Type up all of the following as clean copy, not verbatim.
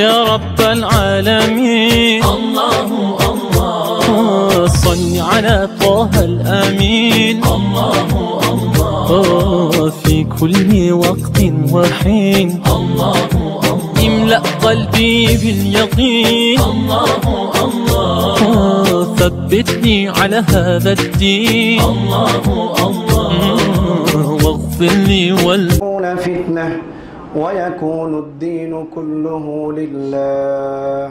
يا رب العالمين الله الله صل على طه الأمين الله الله في كل وقت وحين الله الله املأ قلبي باليقين الله الله ثبتني على هذا الدين الله الله واغفر لي فتنة ويكون الدين كله لله.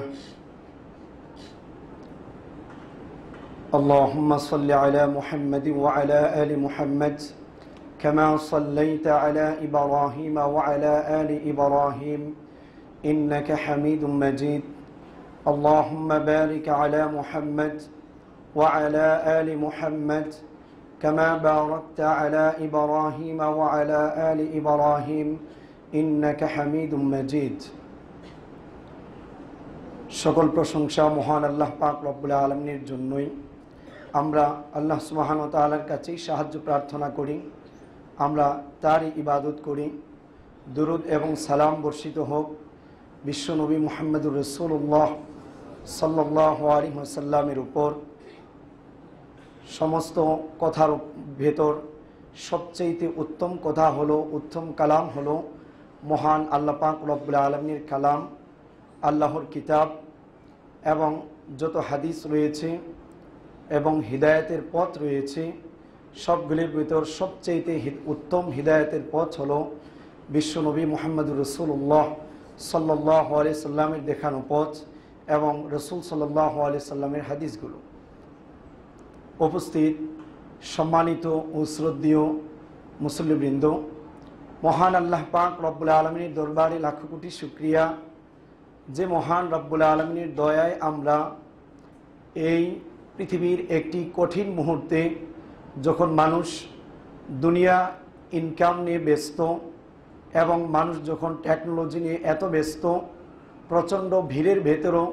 اللهم صل على محمد وعلى آل محمد كما صليت على إبراهيم وعلى آل إبراهيم إنك حميد مجيد. اللهم بارك على محمد وعلى آل محمد كما باركت على إبراهيم وعلى آل إبراهيم إنك حميد مجيد. সকল প্রশংসা মহান আল্লাহ পাক রব্বুল আলামিনের জন্যই। আমরা আল্লাহ সুবহানাহু ওয়া তাআলার কাছে সাহায্য প্রার্থনা করি, আমরা তারই ইবাদত করি। দুরূদ এবং সালাম বর্ষিত হোক বিশ্বনবী মুহাম্মদুর রাসূলুল্লাহ সাল্লাল্লাহু আলাইহি ওয়াসাল্লামের উপর। সমস্ত কথার ভেতর সবচেয়ে উত্তম কথা হলো, উত্তম কালাম হলো মহান আল্লাহ পাক রব্বুল আলামিনের কালাম, আল্লাহর কিতাব এবং যত হাদিস রয়েছে এবং হিদায়াতের পথ রয়েছে, সবগুলির ভিতর সবচেয়ে উত্তম হিদায়াতের পথ হলো বিশ্বনবী মুহাম্মদুর রাসূলুল্লাহ সাল্লাল্লাহু আলাইহি সাল্লামের দেখানো পথ এবং রাসূল সাল্লাল্লাহু আলাইহি সাল্লামের হাদিসগুলো। উপস্থিত সম্মানিত ও শ্রদ্ধেয় মুসল্লিবৃন্দ, মহান আল্লাহ পাক রব্বুল আলামিনের দরবারে লাখো কোটি শুকরিয়া যে মহান রব্বুল আলামিনের দয়ায় আমরা এই পৃথিবীর একটি কঠিন মুহূর্তে, যখন মানুষ দুনিয়া ইনকাম নিয়ে ব্যস্ত এবং মানুষ যখন টেকনোলজি নিয়ে এত ব্যস্ত, প্রচণ্ড ভিড়ের ভেতরও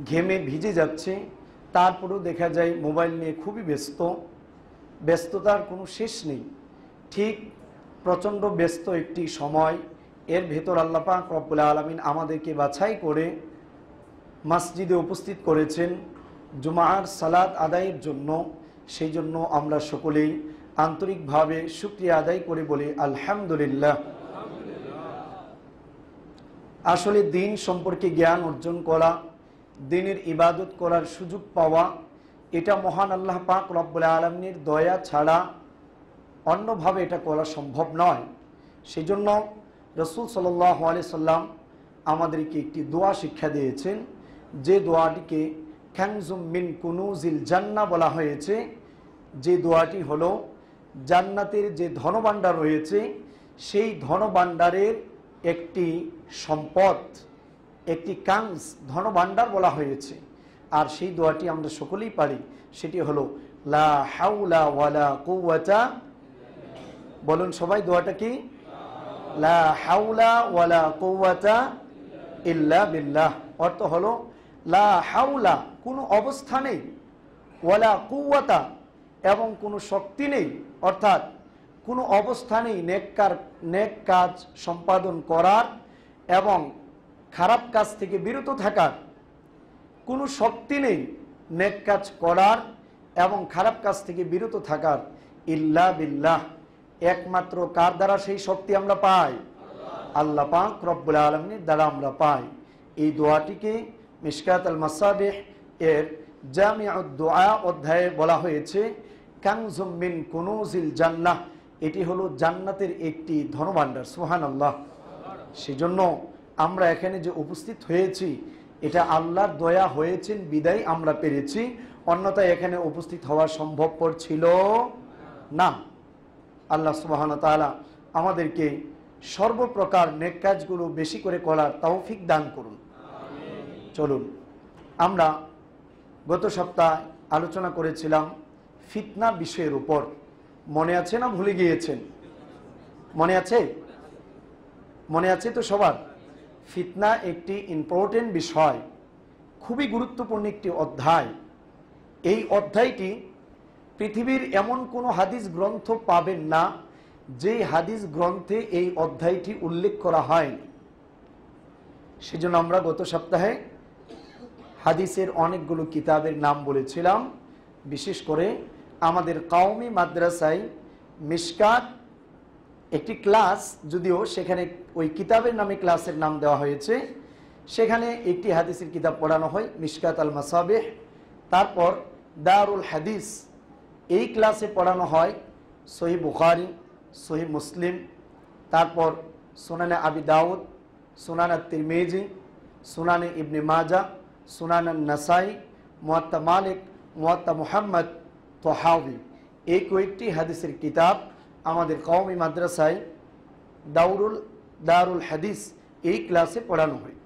ঘেমে ভিজে যাচ্ছে, তারপরেও দেখা যায় মোবাইল নিয়ে খুবই ব্যস্ত। ব্যস্ততার কোনো শেষ নেই। ঠিক প্রচণ্ড ব্যস্ত একটি সময়, এর ভেতর আল্লাহ পাক রব্বুল আলামিন আমাদেরকে বাছাই করে মসজিদে উপস্থিত করেছেন জুমার সালাত আদায়ের জন্য। সেই জন্য আমরা সকলেই আন্তরিকভাবে শুকরিয়া আদায় করে বলি আলহামদুলিল্লাহ। আসলে দিন সম্পর্কে জ্ঞান অর্জন করা, দিনের ইবাদত করার সুযোগ পাওয়া, এটা মহান আল্লাহ পাক রব্বুল আলামিনের দয়া ছাড়া অন্যভাবে এটা করা সম্ভব নয়। সেই জন্য রাসূল সাল্লাল্লাহু আলাইহি সাল্লাম আমাদেরকে একটি দোয়া শিক্ষা দিয়েছেন, যে দোয়াটিকে কানজুম মিন কুনুজিল জান্নাহ বলা হয়েছে। যে দোয়াটি হলো জান্নাতের যে ধনভাণ্ডার রয়েছে, সেই ধনভাণ্ডারের একটি সম্পদ, একটি কানজ, ধনভাণ্ডার বলা হয়েছে। আর সেই দোয়াটি আমরা সকলেই পারি, সেটি হলো লা হাওলা ওয়ালা কুওয়াতা। বলুন সবাই দোয়াটা কি? লা হাওলা ওয়ালা কুওয়াতা ইল্লা বিল্লাহ। অর্থ হলো লা হাওলা, কোনো অবস্থা নেই, ওয়ালা কুওয়াতা, এবং কোনো শক্তি নেই, অর্থাৎ কোনো অবস্থা নেই নেক কাজ সম্পাদন করার এবং খারাপ কাজ থেকে বিরত থাকার। কোনো শক্তি নেই নেক কাজ করার এবং খারাপ কাজ থেকে বিরত থাকার, ইল্লা বিল্লাহ। একমাত্র কার দ্বারা সেই শক্তি আমরা পাই? আল্লাহ পাক রব্বুল আলামিনের দ্বারা আমরা পাই। এই দোয়াটিকে মিশকাত আল মাসাবিহ এর জামিউদ দুআ অধ্যায়ে বলা হয়েছে কানজুম মিন কুনুজিল জান্নাহ। এটি হলো জান্নাতের একটি ধনভাণ্ডার। সুবহানাল্লাহ। সেজন্য আমরা এখানে যে উপস্থিত হয়েছি, এটা আল্লাহর দয়া হয়েছেন বিদায় আমরা পেরেছি, অন্যথায় এখানে উপস্থিত হওয়া সম্ভবপর ছিল না। আল্লাহ সুবহানাহু ওয়া তাআলা আমাদেরকে সর্বপ্রকার নেক কাজগুলো বেশি করে করার তৌফিক দান করুন। চলুন, আমরা গত সপ্তাহে আলোচনা করেছিলাম ফিতনা বিষয়ের উপর। মনে আছে না ভুলে গিয়েছেন? মনে আছে? মনে আছে তো সবার? ফিতনা একটি ইম্পর্টেন্ট বিষয়, খুবই গুরুত্বপূর্ণ একটি অধ্যায়। এই অধ্যায়টি পৃথিবীর এমন কোনো হাদিস গ্রন্থ পাবেন না যে হাদিস গ্রন্থে এই অধ্যায়টি উল্লেখ করা হয়নি। সেজন্য আমরা গত সপ্তাহে হাদিসের অনেকগুলো কিতাবের নাম বলেছিলাম। বিশেষ করে আমাদের কওমি মাদ্রাসায় মিশকাত একটি ক্লাস, যদিও সেখানে ওই কিতাবের নামে ক্লাসের নাম দেওয়া হয়েছে, সেখানে একটি হাদিসের কিতাব পড়ানো হয় মিশকাত আল মাসাবিহ। তারপর দারুল হাদিস, এই ক্লাসে পড়ানো হয় সহিহ বুখারী, সহিহ মুসলিম, তারপর সুনানে আবি দাউদ, সুনানে তিরমিজি, সুনানে ইবনে মাজা, সুনানে নাসাই, মুয়াত্তা মালিক, মুয়াত্তা মুহাম্মদ, তহাবি, এই কয়েকটি হাদিসের কিতাব আমাদের কওমি মাদ্রাসায় দারুল হাদিস এই ক্লাসে পড়ানো হয়।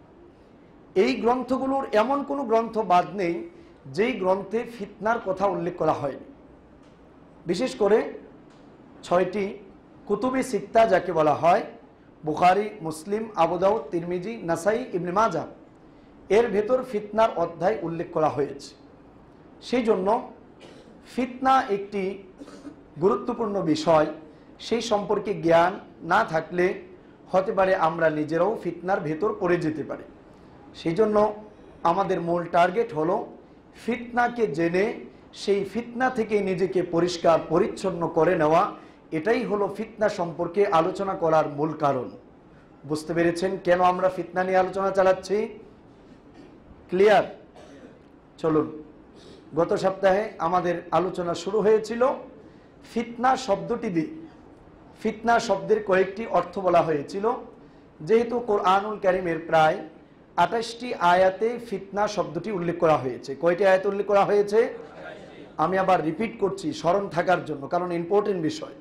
এই গ্রন্থগুলোর এমন কোনো গ্রন্থ বাদ নেই যেই গ্রন্থে ফিতনার কথা উল্লেখ করা হয়নি। বিশেষ করে 6টি কুতুবে সিত্তা যাকে বলা হয়, বুখারী, মুসলিম, আবু দাউদ, তিরমিজি, নাসাই, ইবনে মাজা, এর ভেতর ফিতনার অধ্যায় উল্লেখ করা হয়েছে। সেই জন্য ফিতনা একটি গুরুত্বপূর্ণ বিষয়, সেই সম্পর্কে জ্ঞান না থাকলে হতে পারে আমরা নিজেরাও ফিতনার ভেতর পড়ে যেতে পারি। সেই জন্য আমাদের মূল টার্গেট হলো ফিতনাকে জেনে সেই ফিতনা থেকে নিজেকে পরিষ্কার পরিচ্ছন্ন করে নেওয়া। এটাই হলো ফিতনা সম্পর্কে আলোচনা করার মূল কারণ। বুঝতে পেরেছেন কেন আমরা ফিতনা নিয়ে আলোচনা চালাচ্ছি? ক্লিয়ার? চলুন, গত সপ্তাহে আমাদের আলোচনা শুরু হয়েছিল ফিতনা শব্দটি দিয়ে। ফিতনা শব্দের কয়েকটি অর্থ বলা হয়েছিল। যেহেতু কোরআনুল কারীমের প্রায় 28টি আয়াতে ফিতনা শব্দটি উল্লেখ করা হয়েছে। কয়টি আয়াতে উল্লেখ করা হয়েছে? আমি আবার রিপিট করছি স্মরণ থাকার জন্য, কারণ ইম্পর্টেন্ট বিষয়।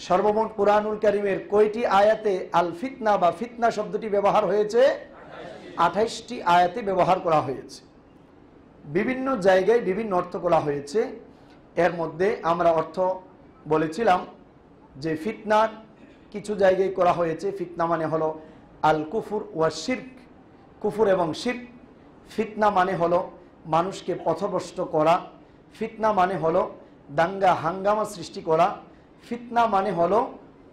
সর্বমোট কোরআনুল কারীমের কয়টি আয়াতে আল ফিতনা বা ফিতনা শব্দটি ব্যবহার হয়েছে? 28টি আয়াতে ব্যবহার করা হয়েছে। বিভিন্ন জায়গায় বিভিন্ন অর্থ করা হয়েছে। এর মধ্যে আমরা অর্থ বলেছিলাম যে ফিতনার কিছু জায়গায় করা হয়েছে, ফিতনা মানে হলো আল কুফুর ওয়া শিরক, কুফুর এবং শিরক। ফিতনা মানে হলো মানুষকে পথভ্রষ্ট করা। ফিতনা মানে হলো দাঙ্গা হাঙ্গামা সৃষ্টি করা। ফিতনা মানে হলো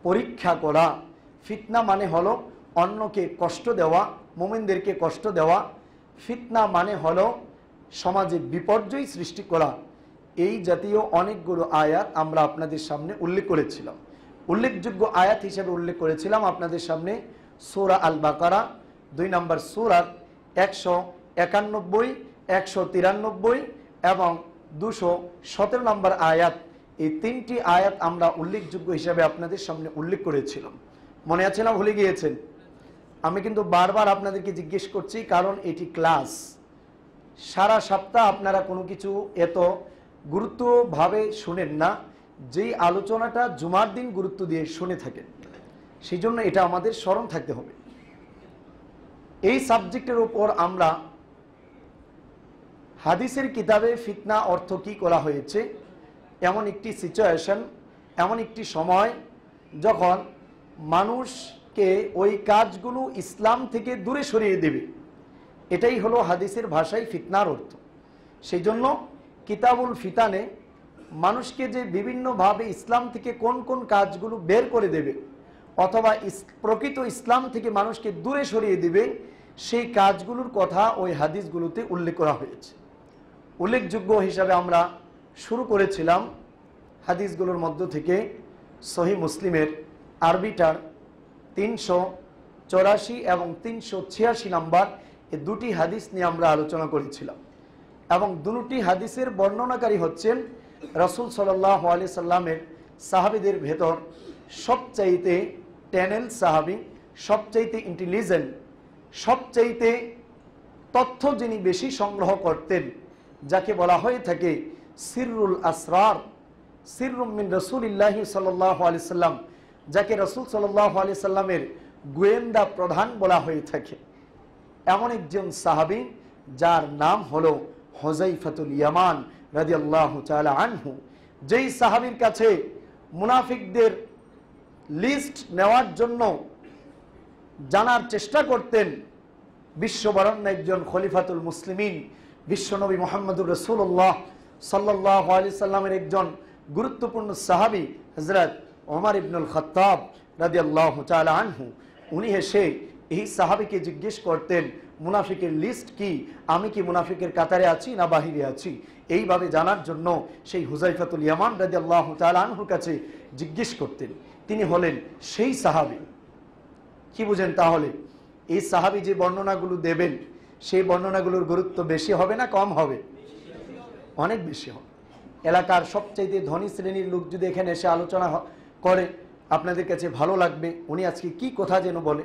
পরীক্ষা করা। ফিতনা মানে হলো অন্যকে কষ্ট দেওয়া, মুমিনদেরকে কষ্ট দেওয়া। ফিতনা মানে হলো সমাজে বিপর্যয় সৃষ্টি করা। এই জাতীয় অনেকগুলো আয়াত আমরা আপনাদের সামনে উল্লেখ করেছিলাম। উল্লেখযোগ্য আয়াত হিসেবে উল্লেখ করেছিলাম আপনাদের সামনে সূরা আল বাকারা 2 নম্বর সূরার 191, 193 এবং 217 নম্বর আয়াত। এই 3টি আয়াত আমরা উল্লেখযোগ্য হিসেবে আপনাদের সামনে উল্লেখ করেছিলাম। মনে আছে না ভুলে গিয়েছেন? আমি কিন্তু বারবার আপনাদেরকে জিজ্ঞেস করছি, কারণ এটি ক্লাস। সারা সপ্তাহ আপনারা কোনো কিছু এত গুরুত্বভাবে শুনেন না, যেই আলোচনাটা জুমার দিন গুরুত্ব দিয়ে শুনে থাকেন। সেই জন্য এটা আমাদের স্মরণ থাকতে হবে। এই সাবজেক্টের উপর আমরা হাদিসের কিতাবে ফিতনা অর্থ কি করা হয়েছে, এমন একটি সিচুয়েশন, এমন একটি সময় যখন মানুষকে ওই কাজগুলো ইসলাম থেকে দূরে সরিয়ে দেবে, এটাই হলো হাদিসের ভাষায় ফিতনার অর্থ। সেই জন্য কিতাবুল ফিতানে মানুষকে যে বিভিন্নভাবে ইসলাম থেকে কোন কোন কাজগুলো বের করে দেবে অথবা প্রকৃত ইসলাম থেকে মানুষকে দূরে সরিয়ে দিবে, সেই কাজগুলোর কথা ওই হাদিসগুলোতে উল্লেখ করা হয়েছে। উল্লেখযোগ্য হিসাবে আমরা শুরু করেছিলাম হাদিসগুলোর মধ্য থেকে সহিহ মুসলিমের আরবিটার 384 এবং 386 নম্বর, এই দুটি হাদিস নিয়ে আমরা আলোচনা করেছিলাম। এবং দুটি হাদিসের বর্ণনাকারী হচ্ছেন রাসূল সাল্লাল্লাহু আলাইহি সাল্লামের সাহাবীদের ভেতর সবচাইতে ট্যানেল সাহাবী, সবচাইতে ইন্টেলিজেন্ট, সবচাইতে তথ্য যিনি বেশি সংগ্রহ করতেন, যাকে বলা হয়ে থাকে সিররুল আসরার, সিররুম মিন রাসূলিল্লাহি সাল্লাল্লাহু আলাইহি সাল্লাম, যাকে রাসূল সাল্লাল্লাহু আলাইহি সাল্লামের গোয়েন্দা প্রধান বলা হয়ে থাকে। এমন একজন সাহাবী যার নাম হলো হুযায়ফাতুল ইয়ামান রাদিয়াল্লাহু তাআলা আনহু, যেই সাহাবীর কাছে মুনাফিকদের লিস্ট নেওয়ার জন্য জানার চেষ্টা করতেন বিশ্ববরণ্য একজন খলিফাতুল মুসলিমিন, বিশ্বনবী মুহাম্মদুর রাসূলুল্লাহ সাল্লাল্লাহু আলাইহি সাল্লামের একজন গুরুত্বপূর্ণ সাহাবী হযরত ওমর ইবনুল খাত্তাব রাদিয়াল্লাহু তাআলা আনহু। উনি এসে এই সাহাবীকে জিজ্ঞেস করতেন মুনাফিকের লিস্ট কি, আমি কি মুনাফিকের কাতারে আছি না বাহিরে আছি, এইভাবে জানার জন্য সেই হুযায়ফাতুল ইয়ামান রাদিয়াল্লাহু তাআলা আনহুর কাছে জিজ্ঞেস করতেন। তিনি হলেন সেই সাহাবী। কি বুঝেন তাহলে? এই সাহাবী যে বর্ণনাগুলো দেবেন সেই বর্ণনাগুলোর গুরুত্ব বেশি হবে না কম হবে? অনেক বেশি হবে। এলাকার সবচাইতে ধনী শ্রেণীর লোক যদি এখানে এসে আলোচনা করে আপনাদের কাছে ভালো লাগবে, উনি আজকে কি কথা যেন বলে।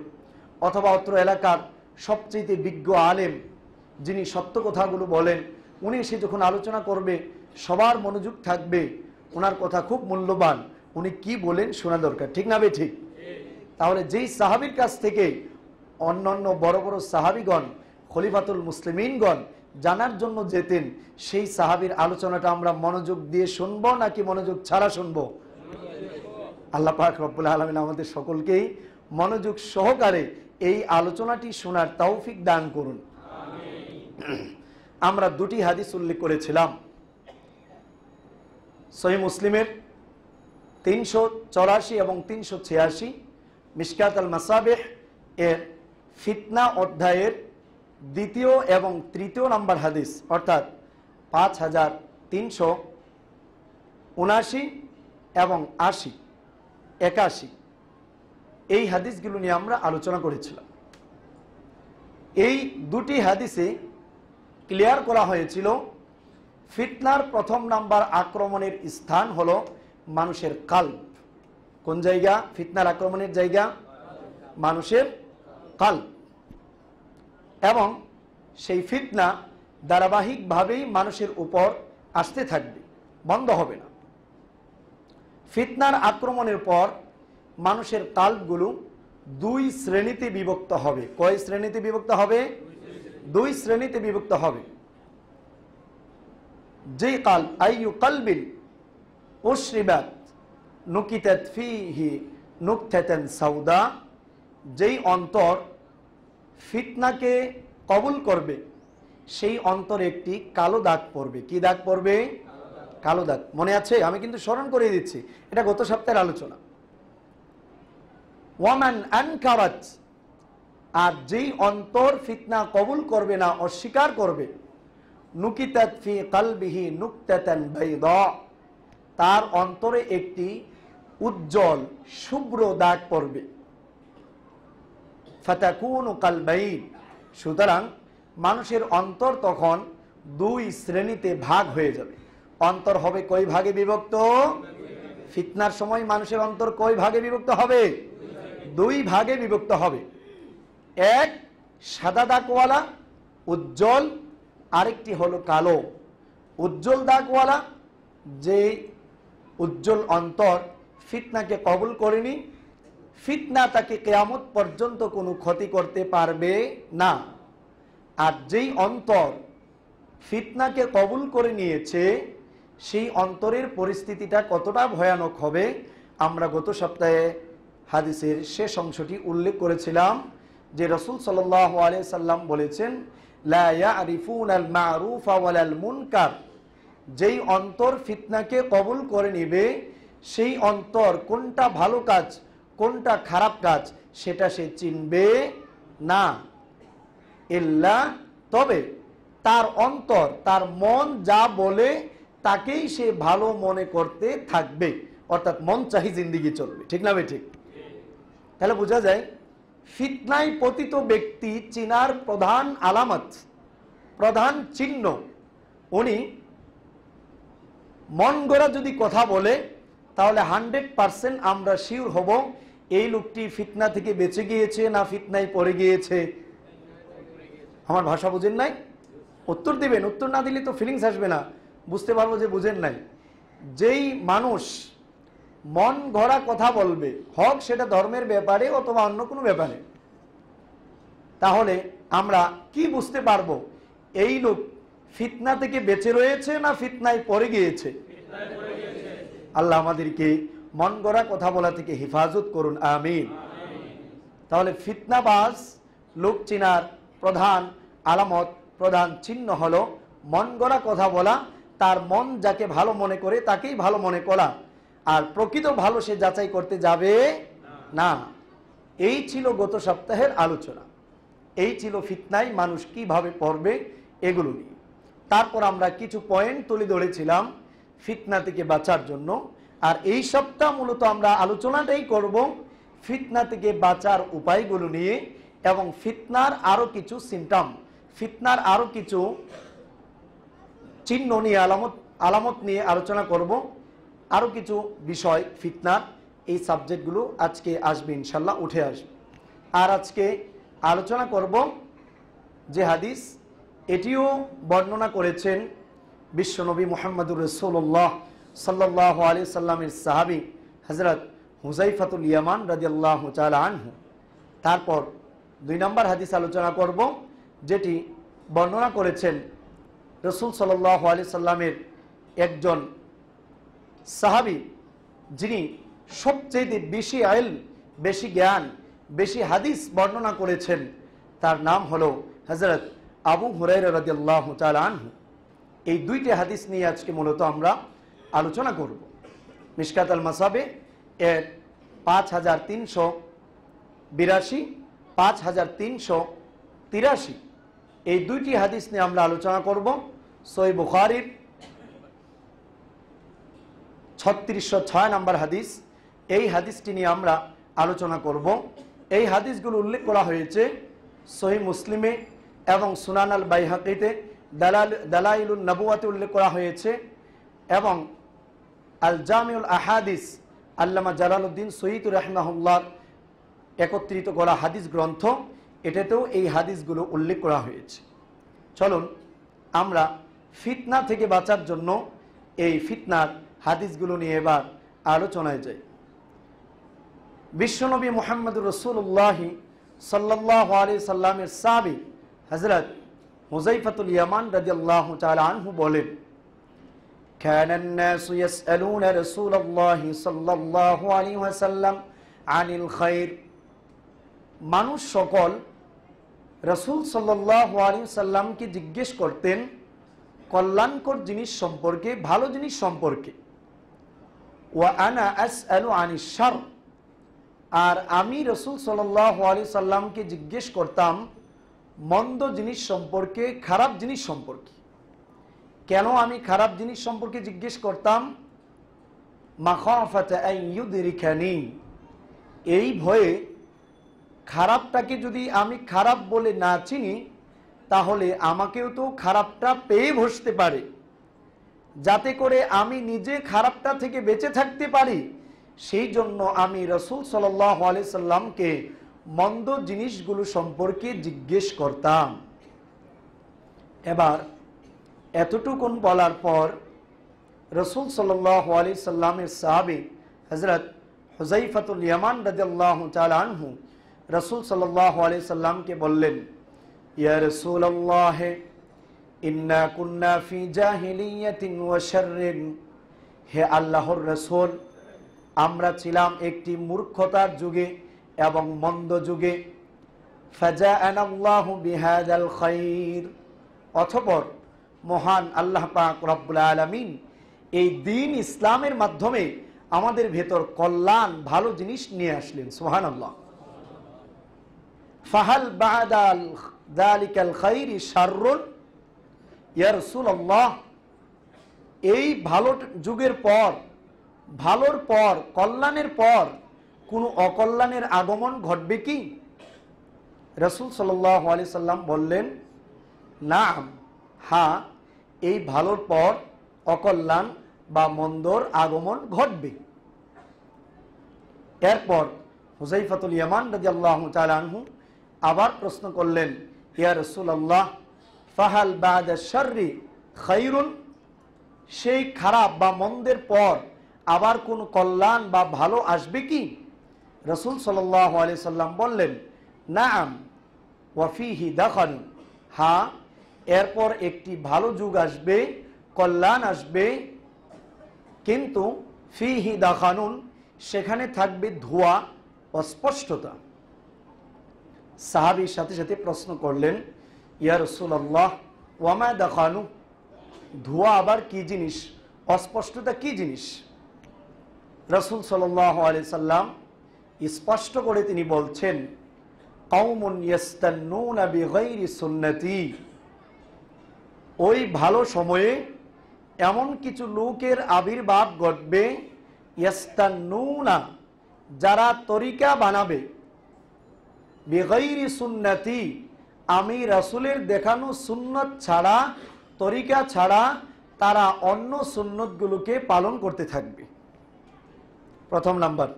অথবা অত্র এলাকার সবচাইতে বিজ্ঞ আলেম যিনি সত্য কথাগুলো বলেন, উনি এসে যখন আলোচনা করবে সবার মনোযোগ থাকবে, ওনার কথা খুব মূল্যবান, উনি কি বলেন শোনা দরকার, ঠিক না বে ঠিক? তাহলে যেই সাহাবীর কাছ থেকে অন্যান্য বড় বড় সাহাবীগণ খলিফাতুল মুসলিমিনগণ জানার জন্য যেতেন, সেই সাহাবীর আলোচনাটা আমরা মনোযোগ দিয়ে শুনবো নাকি মনোযোগ ছাড়া শুনবো? আল্লাহ পাক রব্বুল আলামিন আমাদের সকলকেই মনোযোগ সহকারে এই আলোচনাটি শোনার তৌফিক দান করুন। আমরা দুটি হাদিস উল্লেখ করেছিলাম, সহিহ মুসলিমের 384 এবং 386, মিশকাত আল মাসাবিহ এর ফিতনা অধ্যায়ের 2য় এবং 3য় নম্বর হাদিস, অর্থাৎ 5379 এবং 81 এই হাদিসগুলো নিয়ে আমরা আলোচনা করেছিলাম। এই দুটি হাদিসে ক্লিয়ার করা হয়েছিল ফিতনার প্রথম নাম্বার আক্রমণের স্থান হলো মানুষের কাল্ব। কোন জায়গা? ফিতনার আক্রমণের জায়গা মানুষের কাল্ব। এবং সেই ফিতনা ধারাবাহিকভাবেই মানুষের উপর আসতে থাকবে, বন্ধ হবে না। ফিতনার আক্রমণের পর মানুষের কাল্বগুলো দুই শ্রেণীতে বিভক্ত হবে। কয় শ্রেণীতে বিভক্ত হবে? দুই শ্রেণীতে বিভক্ত হবে। যে কাল্ব আইয়ু কালবিন উশরিবাত নুকিতাত ফীহি নুকতাতান সাউদা, যেই অন্তর ফিতনাকে কবুল করবে সেই অন্তরে একটি কালো দাগ পড়বে। কি দাগ পড়বে? কালো দাগ। মনে আছে? আমি কিন্তু স্মরণ করে দিচ্ছি, এটা গত সপ্তাহের আলোচনা। ওয়ামান আনকারাত, আর যেই অন্তর ফিতনা কবুল করবে না, অস্বীকার করবে, নুকিতাত ফি কলবিহি নুকতাতান বাইদা, তার অন্তরে একটি উজ্জ্বল শুভ্র দাগ পড়বে। ফাতাকুনু কালবাইন, সুতরাং মানুষের অন্তর তখন দুই শ্রেণীতে ভাগ হয়ে যাবে। অন্তর হবে কয় ভাগে বিভক্ত? ফিতনার সময় মানুষের অন্তর কয় ভাগে বিভক্ত হবে? দুই ভাগে বিভক্ত হবে। এক সাদা দাগওয়ালা উজ্জ্বল, আরেকটি হলো কালো। উজ্জ্বল দাগওয়ালা, যে উজ্জ্বল অন্তর ফিতনাকে কবুল করেনি, ফিতনা তাকে কিয়ামত পর্যন্ত কোনো ক্ষতি করতে পারবে না। আর যেই অন্তর ফিতনাকে কবুল করে নিয়েছে সেই অন্তরের পরিস্থিতিটা কতটা ভয়ানক হবে আমরা গত সপ্তাহে হাদিসের শেষ অংশটি উল্লেখ করেছিলাম, যে রাসূল সাল্লাল্লাহু আলাইহি সাল্লাম বলেছেন, লা ইয়ারিফুনাল মারুফা ওয়ালাল মুনকার, যেই অন্তর ফিতনাকে কবুল করে নেবে সেই অন্তর কোনটা ভালো কাজ কোনটা খারাপ কাজ সেটা সে চিনবে না। ইল্লা, তবে তার অন্তর, তার মন যা বলে তাকেই সে ভালো মনে করতে থাকবে, অর্থাৎ মন চাহি জিন্দিগি চলবে। ঠিক না ভাই? ঠিক। তাহলে বোঝা যায় ফিতনায় পতিত ব্যক্তি চিনার প্রধান আলামত, প্রধান চিহ্ন, উনি মন গড়া যদি কথা বলে তাহলে 100% আমরা শিওর হব এই লোকটি ফিতনা থেকে বেঁচে গিয়েছে না ফিতনায় পড়ে গিয়েছে। আমার ভাষা বুঝেন নাই? উত্তর দিবেন, উত্তর না দিলে তো ফিলিংস আসবে না, বুঝতে পারবো যে বুঝেন নাই। যেই মানুষ মন গড়া কথা বলবে, হোক সেটা ধর্মের ব্যাপারে অথবা অন্য কোনো ব্যাপারে, তাহলে আমরা কি বুঝতে পারবো এই লোক ফিতনা থেকে বেঁচে রয়েছে না ফিতনায় পড়ে গিয়েছে? আল্লাহ আমাদেরকে মন গড়া কথা বলা থেকে হেফাজত করুন, আমিন। তাহলে ফিতনাবাজ লোক চিনার প্রধান আলামত, প্রধান চিহ্ন হলো মন গড়া কথা বলা, তার মন যাকে ভালো মনে করে তাকেই ভালো মনে করা, আর প্রকৃত ভালো সে যাচাই করতে যাবে না। এই ছিল গত সপ্তাহের আলোচনা। এই ছিল ফিতনায় মানুষ কিভাবে পড়বে এগুলো নিয়ে। তারপর আমরা কিছু পয়েন্ট তুলে ধরেছিলাম ফিতনা থেকে বাঁচার জন্য। আর এই সপ্তাহ মূলত আমরা আলোচনাটাই করব ফিতনা থেকে বাঁচার উপায়গুলো নিয়ে এবং ফিতনার আরও কিছু সিমটম, ফিতনার আরও কিছু চিহ্ন নিয়ে আলামত নিয়ে আলোচনা করব। আরও কিছু বিষয় ফিতনার এই সাবজেক্টগুলো আজকে আসবে, ইনশাল্লাহ উঠে আসবে। আর আজকে আলোচনা করব যে হাদিস, এটিও বর্ণনা করেছেন বিশ্বনবী মুহাম্মদুর রাসূলুল্লাহ সাল্লাল্লাহু আলাইহি সাল্লামের সাহাবী হযরত হুযায়ফাতুল ইয়ামান রাদিয়াল্লাহু তাআলা আনহু। তারপর 2 নম্বর হাদিস আলোচনা করব, যেটি বর্ণনা করেছেন রাসূল সাল্লাল্লাহু আলাইহি সাল্লামের একজন সাহাবী, যিনি সবচেয়ে বেশি ইলম, বেশি জ্ঞান, বেশি হাদিস বর্ণনা করেছেন। তার নাম হলো হযরত আবু হুরায়রা রাদিয়াল্লাহু তাআলা আনহু। এই 2টি হাদিস নিয়ে আজকে মূলত আমরা আলোচনা করব। মিশকাত আল মাসাবে এর 5382, 5383 এই 2টি হাদিস নিয়ে আমরা আলোচনা করব। সহিহ বুখারীর 3606 নম্বর হাদিস, এই হাদিসটি নিয়ে আমরা আলোচনা করব। এই হাদিসগুলো উল্লেখ করা হয়েছে সহিহ মুসলিমে এবং সুনান আল বাইহাকিতে, দালাইলুন নবুওয়াতে উল্লেখ করা হয়েছে এবং আল জামিউল আহাদিস আল্লামা জালালউদ্দিন সৈয়দ রাহিমাহুল্লাহ একত্রিত করা হাদিস গ্রন্থ, এটাতেও এই হাদিসগুলো উল্লেখ করা হয়েছে। চলুন আমরা ফিতনা থেকে বাঁচার জন্য এই ফিতনার হাদিসগুলো নিয়ে এবার আলোচনায় যাই। বিশ্বনবী মুহাম্মদুর রাসূলুল্লাহ সাল্লাল্লাহু আলাইহি সাল্লামের সাহাবী হযরত হুযায়ফাতুল ইয়ামান রাদিয়াল্লাহু তাআলা আনহু বলেন, কানান নাসু ইয়াসআলুনা রাসূলুল্লাহ সাল্লাল্লাহু আলাইহি ওয়াসাল্লাম আনিল খায়র। মানুষ সকল রাসূল সাল্লাল্লাহু আলাইহি সাল্লামকে জিজ্ঞেস করতেন কল্যাণকর জিনিস সম্পর্কে, ভালো জিনিস সম্পর্কে। ওয়া আনা আসআলু আনিশ শার, আর আমি রাসূল সাল্লাল্লাহু আলাইহি সাল্লামকে জিজ্ঞেস করতাম মন্দ জিনিস সম্পর্কে, খারাপ জিনিস সম্পর্কে। কেন আমি খারাপ জিনিস সম্পর্কে জিজ্ঞেস করতাম? মাখাফাতা আন ইউদরিকানি, এই ভয়ে খারাপটাকে যদি আমি খারাপ বলে না চিনি তাহলে আমাকেও তো খারাপটা পেয়ে বসতে পারে, যাতে করে আমি নিজে খারাপটা থেকে বেঁচে থাকতে পারি। সেই জন্য আমি রাসূল সাল্লাল্লাহু আলাইহি সাল্লামকে মন্দ জিনিসগুলো সম্পর্কে জিজ্ঞেস করতাম। এবার এতটুকুন বলার পর রাসূল সাল্লাল্লাহু আলাইহি সাল্লামের সাহাবী হযরত হুযায়ফাতুল ইয়ামান রাদিয়াল্লাহু তাআলা আনহু রাসূল সাল্লাল্লাহু আলাইহি সাল্লামকে বললেন, ইয়া রাসূলুল্লাহ ইন্না কুন্না ফি জাহিলিয়াতিন ওয়া শাররিন, হে আল্লাহর রাসূল, আমরা ছিলাম একটি মূর্খতার যুগে এবং মন্দ যুগে। ফাজাআনাল্লাহু বিহাদাল খায়র, অতঃপর মহান আল্লাহ পাক রব্বুল আলামিন এই দ্বীন ইসলামের মাধ্যমে আমাদের ভেতর কল্যাণ, ভালো জিনিস নিয়ে আসলেন। সুবহানাল্লাহ। ফাহাল বা'দাল যালিকাল খায়রি শাররুন, ইয়া রাসূলুল্লাহ, এই ভালো যুগের পর, ভালোর পর, কল্যাণের পর কোনো অকল্যাণের আগমন ঘটবে কি? রাসূল সাল্লাল্লাহু আলাইহি সাল্লাম বললেন, নাম, হ্যাঁ, এই ভালোর পর অকল্যাণ বা মন্দর আগমন ঘটবে। এরপর হুযায়ফাতুল ইয়ামান রাদিয়াল্লাহু তাআলা আনহু আবার প্রশ্ন করলেন, ইয়া রাসূলুল্লাহ, ফাহাল বা'দা শাররি খায়রুন, সেই খারাপ বা মন্দের পর আবার কোন কল্যাণ বা ভালো আসবে কি? রাসূল সাল্লাল্লাহু আলাইহি সাল্লাম বললেন, নাম ওয়া ফীহি দাখান, হ্যাঁ, এরপর একটি ভালো যুগ আসবে, কল্যাণ আসবে, কিন্তু ফীহি দাখানুন, সেখানে থাকবে ধোঁয়া, অস্পষ্টতা। সাহাবীর সাথে সাথে প্রশ্ন করলেন, ইয়া রাসূলুল্লাহ, ওয়া মা দাখানু, ধোঁয়া আবার কি জিনিস, অস্পষ্টতা কি জিনিস? রাসূল সাল্লাল্লাহু আলাইহি সাল্লাম স্পষ্ট করে তিনি বলছেন, কওমুন ইয়াস্তান্নুনা বিগাইরি সুন্নতি, ওই ভালো সময়ে এমন কিছু লোকের আবির্ভাব ঘটবে, ইয়াস্তান্নুনা, যারা তরিকা বানাবে, বিগাইরি সুন্নতি, আমি রাসূলের দেখানো সুন্নত ছাড়া, তরিকা ছাড়া তারা অন্য সুন্নতগুলোকে পালন করতে থাকবে। প্রথম নাম্বার,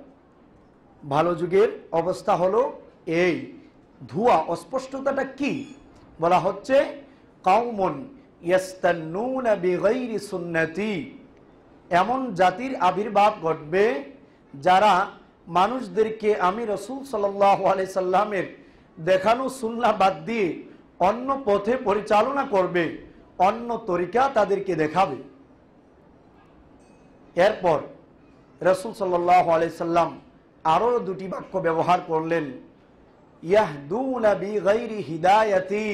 ভালো যুগের অবস্থা হলো এই। ধোঁয়া, অস্পষ্টতাটা কি বলা হচ্ছে? কওমুন ইয়াস্তান্নুনা বিগাইরি সুন্নতি, এমন জাতির আবির্ভাব ঘটবে যারা মানুষদেরকে আমি রাসূল সাল্লাল্লাহু আলাইহি সাল্লামের দেখানো সুন্নাহ বাদ দিয়ে অন্য পথে পরিচালনা করবে, অন্য তরিকা তাদেরকে দেখাবে। এরপর রাসূল সাল্লাল্লাহু আলাইহি সাল্লাম আরো দুটি বাক্য ব্যবহার করলেন, ইয়াহদুনা বিগাইরি হিদায়াতি,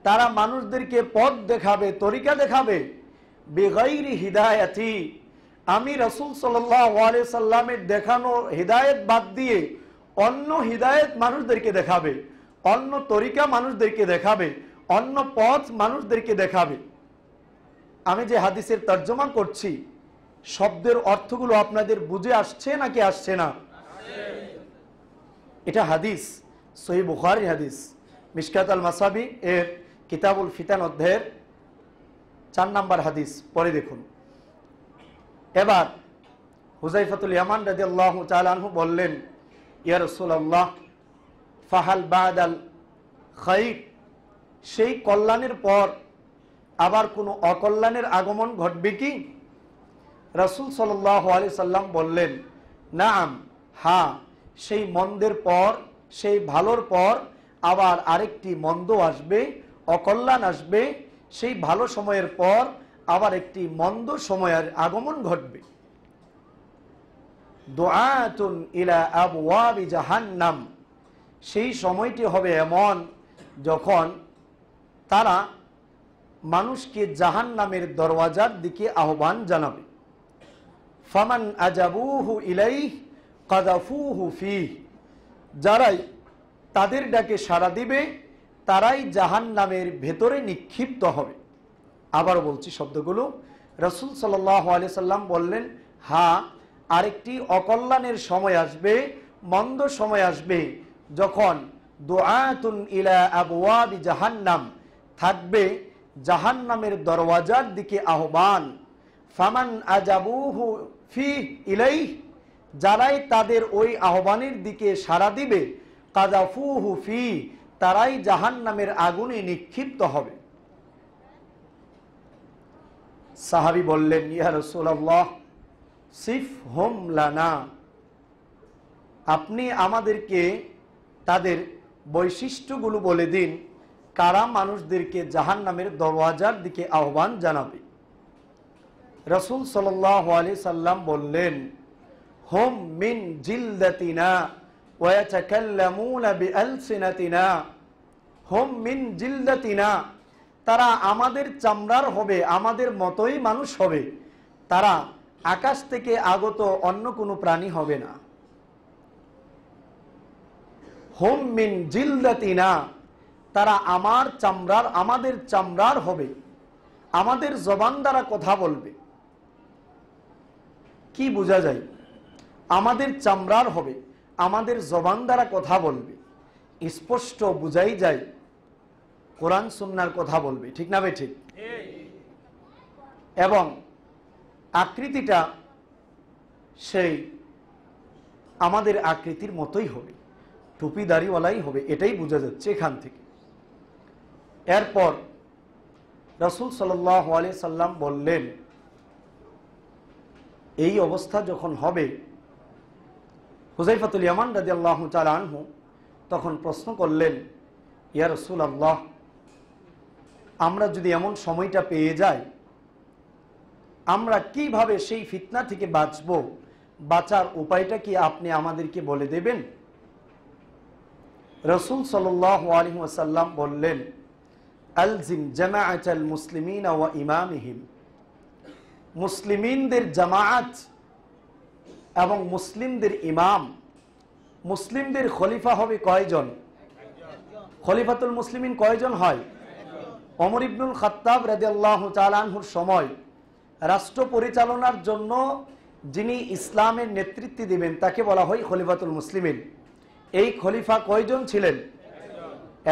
তারা মানুষদেরকে পথ দেখাবে, তরিকা দেখাবে, বিগাইরি হিদায়াতি, আমি রাসূল সাল্লাল্লাহু আলাইহি সাল্লামের দেখানো হিদায়াত বাদ দিয়ে অন্য হিদায়াত মানুষদেরকে দেখাবে, অন্য তরিকা মানুষদেরকে দেখাবে, অন্য পথ মানুষদেরকে দেখাবে। আমি যে হাদিসের তর্জমা করছি, শব্দের অর্থগুলো আপনাদের বুঝে আসছে নাকি আসছে না? এটা হাদিস, সহিহ বুখারীর হাদিস, মিশকাত আল মাসাবি এর কিতাবুল ফিতান অধ্যায়ের 4 নম্বর হাদিস। পরে দেখুন। এবার হুযায়ফাতুল ইয়ামান রাদিয়াল্লাহু তাআলা আনহু বললেন, ইয়া রাসূলুল্লাহ, ফাহাল বাদাল খায়র, সেই কল্যাণের পর আবার কোনো অকল্যাণের আগমন ঘটবে কি? রাসূল সাল্লাল্লাহু আলাইহি সাল্লাম বললেন, নাম, হ্যাঁ, সেই মন্দের পর, সেই ভালোর পর আবার আরেকটি মন্দ আসবে, অকল্যাণ আসবে, সেই ভালো সময়ের পর আবার একটি মন্দ সময়ের আগমন ঘটবে। দুআতুন ইলা আবওয়াবি জাহান্নাম, সেই সময়টি হবে এমন যখন তারা মানুষকে জাহান্নামের দরওয়াজার দিকে আহ্বান জানাবে। ফামান আজাবুহু ইলাইহি কাযাফুহু ফীহ, যারাই তাদের ডাকে সাড়া দিবে তারাই জাহান্নামের ভেতরে নিক্ষিপ্ত হবে। আবার বলছি শব্দগুলো, রাসূল সাল্লাল্লাহু আলাইহি সাল্লাম বললেন, হ্যাঁ, আরেকটি অকল্যাণের সময় আসবে, মন্দ সময় আসবে, যখন দুআতুন ইলা আবওয়াবি জাহান্নাম থাকবে, জাহান্নামের দরওয়াজার দিকে আহ্বান। ফামান আজাবুহু ফি ইলাইহি, যারাই তাদের ওই আহ্বানের দিকে সাড়া দিবে, কাযাফুহু ফি, তারাই জাহান্নামের আগুনে নিক্ষিপ্ত হবে। সাহাবী বললেন, ইয়া রাসূলুল্লাহ, সিফহুম লানা, আপনি আমাদেরকে তাদের বৈশিষ্ট্যগুলো বলে দিন, কারা মানুষদেরকে জাহান্নামের দরওয়াজার দিকে আহ্বান জানাবে। রাসূল সাল্লাল্লাহু আলাইহি সাল্লাম বললেন, হুম মিন জিলদাতিনা ওয়া ইয়াতাকাল্লামুনা বিআলসিনাতিনা, হুম মিন জিলদাতিনা, তারা আমাদের চামড়ার হবে, আমাদের মতোই মানুষ হবে, তারা আকাশ থেকে আগত অন্য কোনো প্রাণী হবে না। হুম মিন জিলদাতিনা, তারা আমার চামড়ার, আমাদের চামড়ার হবে, আমাদের জবান দ্বারা কথা বলবে। কি বোঝা যায়? আমাদের চামড়ার হবে, আমাদের জবান দ্বারা কথা বলবে, স্পষ্ট বুঝাই যায় কোরআন সুন্নাহর কথা বলবে, ঠিক না ভাই? ঠিক। এবং আকৃতিটা সেই আমাদের আকৃতির মতোই হবে, টুপিদারিওয়ালাই হবে, এটাই বোঝা যাচ্ছে এখান থেকে। এরপর রাসূল সাল্লাল্লাহু আলাইহি সাল্লাম বললেন, এই অবস্থা যখন হবে, হুযায়ফাতুল ইয়ামান রাদিয়াল্লাহু তাআলা আনহু তখন প্রশ্ন করলেন, ইয়া রাসূলুল্লাহ, আমরা যদি এমন সময়টা পেয়ে যাই, আমরা কিভাবে সেই ফিতনা থেকে বাঁচব, বাঁচার উপায়টা কি আপনি আমাদেরকে বলে দেবেন? রাসূল সাল্লাল্লাহু আলাইহি ওয়াসাল্লাম বললেন, আলজিম জামাআতাল মুসলিমিনা ওয়া ইমামিহিম, মুসলিমিনদের জামাআত এবং মুসলিমদের ইমাম মুসলিমদের খলিফা হবে কয়জন? খলিফাতুল মুসলিমিন কয়জন হয়? ওমর ইবনুল খাত্তাব রাদিয়াল্লাহু তাআলা আনহুর সময় রাষ্ট্র পরিচালনার জন্য যিনি ইসলামের নেতৃত্ব দিবেন তাকে বলা হয় খলিফাতুল মুসলিমিন। এই খলিফা কয়জন ছিলেন?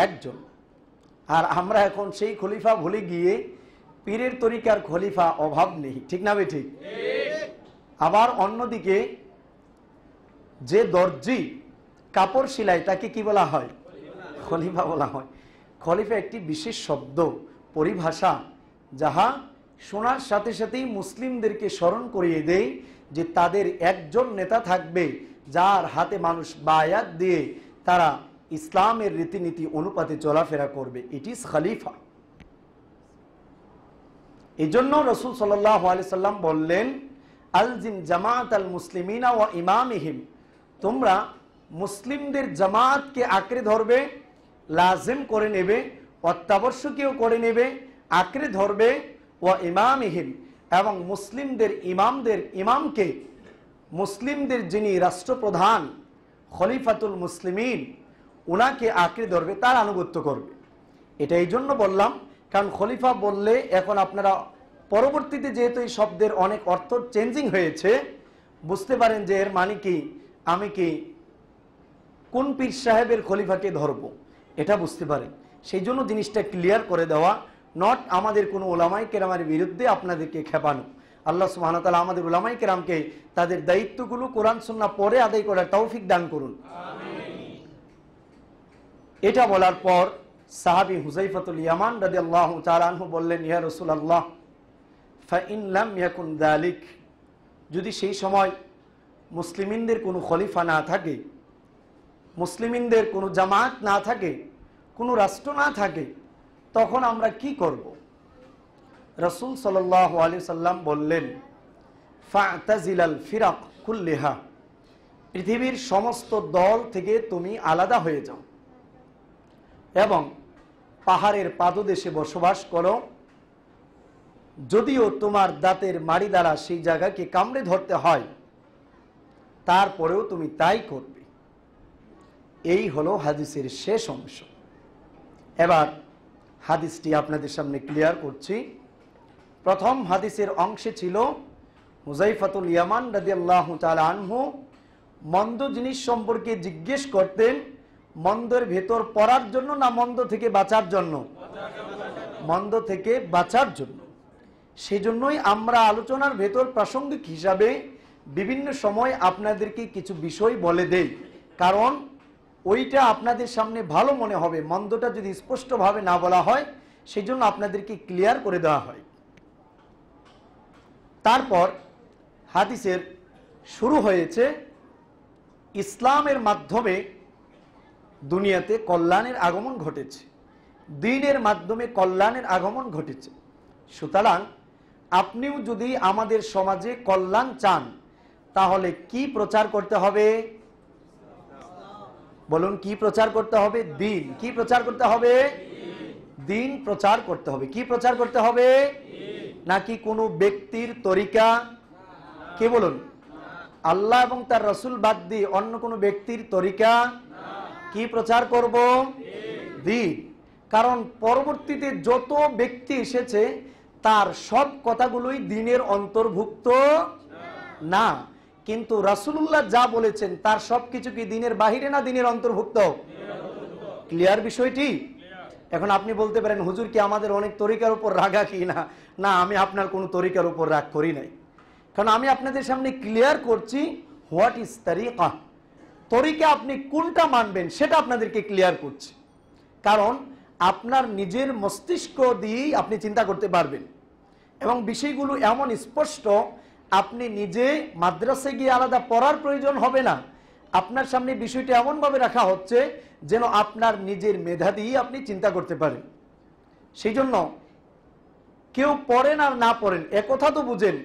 একজন। আর আমরা এখন সেই খলিফা ভুলে গিয়ে পীরের তরিকার খলিফা অভাব নেই, ঠিক না বে ঠিক? আবার অন্যদিকে যে দর্জি কাপড় সেলাই তাকে কি বলা হয়? খলিফা বলা হয়। খলিফা একটি বিশেষ শব্দ, পরিভাষা, যাহা শোনার সাথে সাথেই মুসলিমদেরকে স্মরণ করিয়ে দেয় যে তাদের একজন নেতা থাকবে যার হাতে মানুষ বায়াত দিয়ে তারা ইসলামের রীতিনীতি অনুপাতে চলাফেরা করবে। ইট ইজ খলিফা। এই জন্য রাসূল সাল্লাল্লাহু আলাইহি সাল্লাম বললেন, আলজিম জামাত আল মুসলিমিনা ওয়া ইমামিহিম, তোমরা মুসলিমদের জামাতকে আঁকড়ে ধরবে, লাজিম করে নেবে, অত্যাবশ্যকীয় করে নেবে, আঁকড়ে ধরবে, ওয়া ইমামিহিম, এবং মুসলিমদের ইমামকে, মুসলিমদের যিনি রাষ্ট্রপ্রধান খলিফাতুল মুসলিমিন উনাকে আঁকড়ে ধরবে, তার আনুগত্য করবে। এটা এই জন্য বললাম কারণ খলিফা বললে এখন আপনারা পরবর্তীতে যেহেতু এই শব্দের অনেক অর্থ চেঞ্জিং হয়েছে, বুঝতে পারেন যে এর মানে কি আমি কি কোন পীর সাহেবের খলিফাকে ধরব, এটা বুঝতে পারেন। সেই জন্য জিনিসটা ক্লিয়ার করে দেওয়া, নট আমাদের কোনো ওলামায়ে কেরামের বিরুদ্ধে আপনাদেরকে খেপানো। আল্লাহ সুবহানাহু ওয়া তাআলা আমাদের ওলামায়ে কেরামকে তাদের দায়িত্বগুলো কোরআন সুন্নাহ পড়ে আদায় করার তৌফিক দান করুন। এটা বলার পর সাহাবী হুযায়ফাতুল ইয়ামান রাদিয়াল্লাহু তাআলা আনহু বললেন, ইয়া রাসূলুল্লাহ ফাইন লাম ইয়াকুন যালিক, যদি সেই সময় মুসলিমিনদের কোনো খলিফা না থাকে, মুসলিমিনদের কোনো জামাত না থাকে, কোনো রাষ্ট্র না থাকে, তখন আমরা কি করব? রাসূল সাল্লাল্লাহু আলাইহি সাল্লাম বললেন, ফা'তাজিলাল ফিরাক কুল্লিহা, পৃথিবীর সমস্ত দল থেকে তুমি আলাদা হয়ে যাও এবং পাহাড়ের পাদদেশে বসবাস করো, যদিও তোমার দাঁতের মাড়ি দ্বারা সেই জায়গাকে কামড়ে ধরতে হয়, তারপরেও তুমি তাই করবে। এই হলো হাদিসের শেষ অংশ। এবার হাদিসটি আপনাদের সামনে ক্লিয়ার করছি। প্রথম হাদিসের অংশে ছিল হুযায়ফাতুল ইয়ামান রাদিয়াল্লাহু তাআলা আনহু মন্দ জিনিস সম্পর্কে জিজ্ঞেস করতেন, মন্দের ভেতর পড়ার জন্য না মন্দ থেকে বাঁচার জন্য? মন্দ থেকে বাঁচার জন্য। সেই জন্যই আমরা আলোচনার ভেতর প্রাসঙ্গিক হিসাবে বিভিন্ন সময় আপনাদেরকে কিছু বিষয় বলে দেই, কারণ ওইটা আপনাদের সামনে ভালো মনে হবে। মন্দটা যদি স্পষ্টভাবে না বলা হয়, সেই জন্য আপনাদেরকে ক্লিয়ার করে দেওয়া হয়। তারপর হাদিসের শুরু হয়েছে ইসলামের মাধ্যমে দুনিয়াতে কল্যাণের আগমন ঘটেছে, দ্বীনের মাধ্যমে কল্যাণের আগমন ঘটেছে। সুতরাং আপনিও যদি আমাদের সমাজে কল্যাণ চান, তাহলে কি প্রচার করতে হবে? বলুন, কি প্রচার করতে হবে? দ্বীন। কি প্রচার করতে হবে? দ্বীন প্রচার করতে হবে। কি প্রচার করতে হবে? নাকি কোনো ব্যক্তির তরিকা? কে বলুন? আল্লাহ এবং তার রাসূল বাদ দিয়ে অন্য কোনো ব্যক্তির তরিকা? কি প্রচার করব? দ্বীন। কারণ পরবর্তীতে যত ব্যক্তি এসেছে তার সব কথাগুলোই দ্বীনের অন্তর্ভুক্ত না, কিন্তু রাসূলুল্লাহ যা বলেছেন তার সবকিছু কি দ্বীনের বাহিরে না দ্বীনের অন্তর্ভুক্ত? ক্লিয়ার বিষয়টি? এখন আপনি বলতে পারেন, হুজুর কি আমাদের অনেক তরিকার উপর রাগা কি? না না, আমি আপনার কোনো তরিকার উপর রাগ করি নাই, কারণ আমি আপনাদের সামনে ক্লিয়ার করছি হোয়াট ইজ তরিকা। তরিকা আপনি কোনটা মানবেন সেটা আপনাদেরকে ক্লিয়ার করছি, কারণ আপনার নিজের মস্তিষ্ক দিয়েই আপনি চিন্তা করতে পারবেন এবং বিষয়গুলো এমন স্পষ্ট, আপনি নিজে মাদ্রাসায় গিয়ে আলাদা পড়ার প্রয়োজন হবে না। আপনার সামনে বিষয়টা এমনভাবে রাখা হচ্ছে যেন আপনার নিজের মেধা দিয়েই আপনি চিন্তা করতে পারেন। সেই জন্য কেউ পড়েন আর না পড়েন, একথা তো বুঝেন,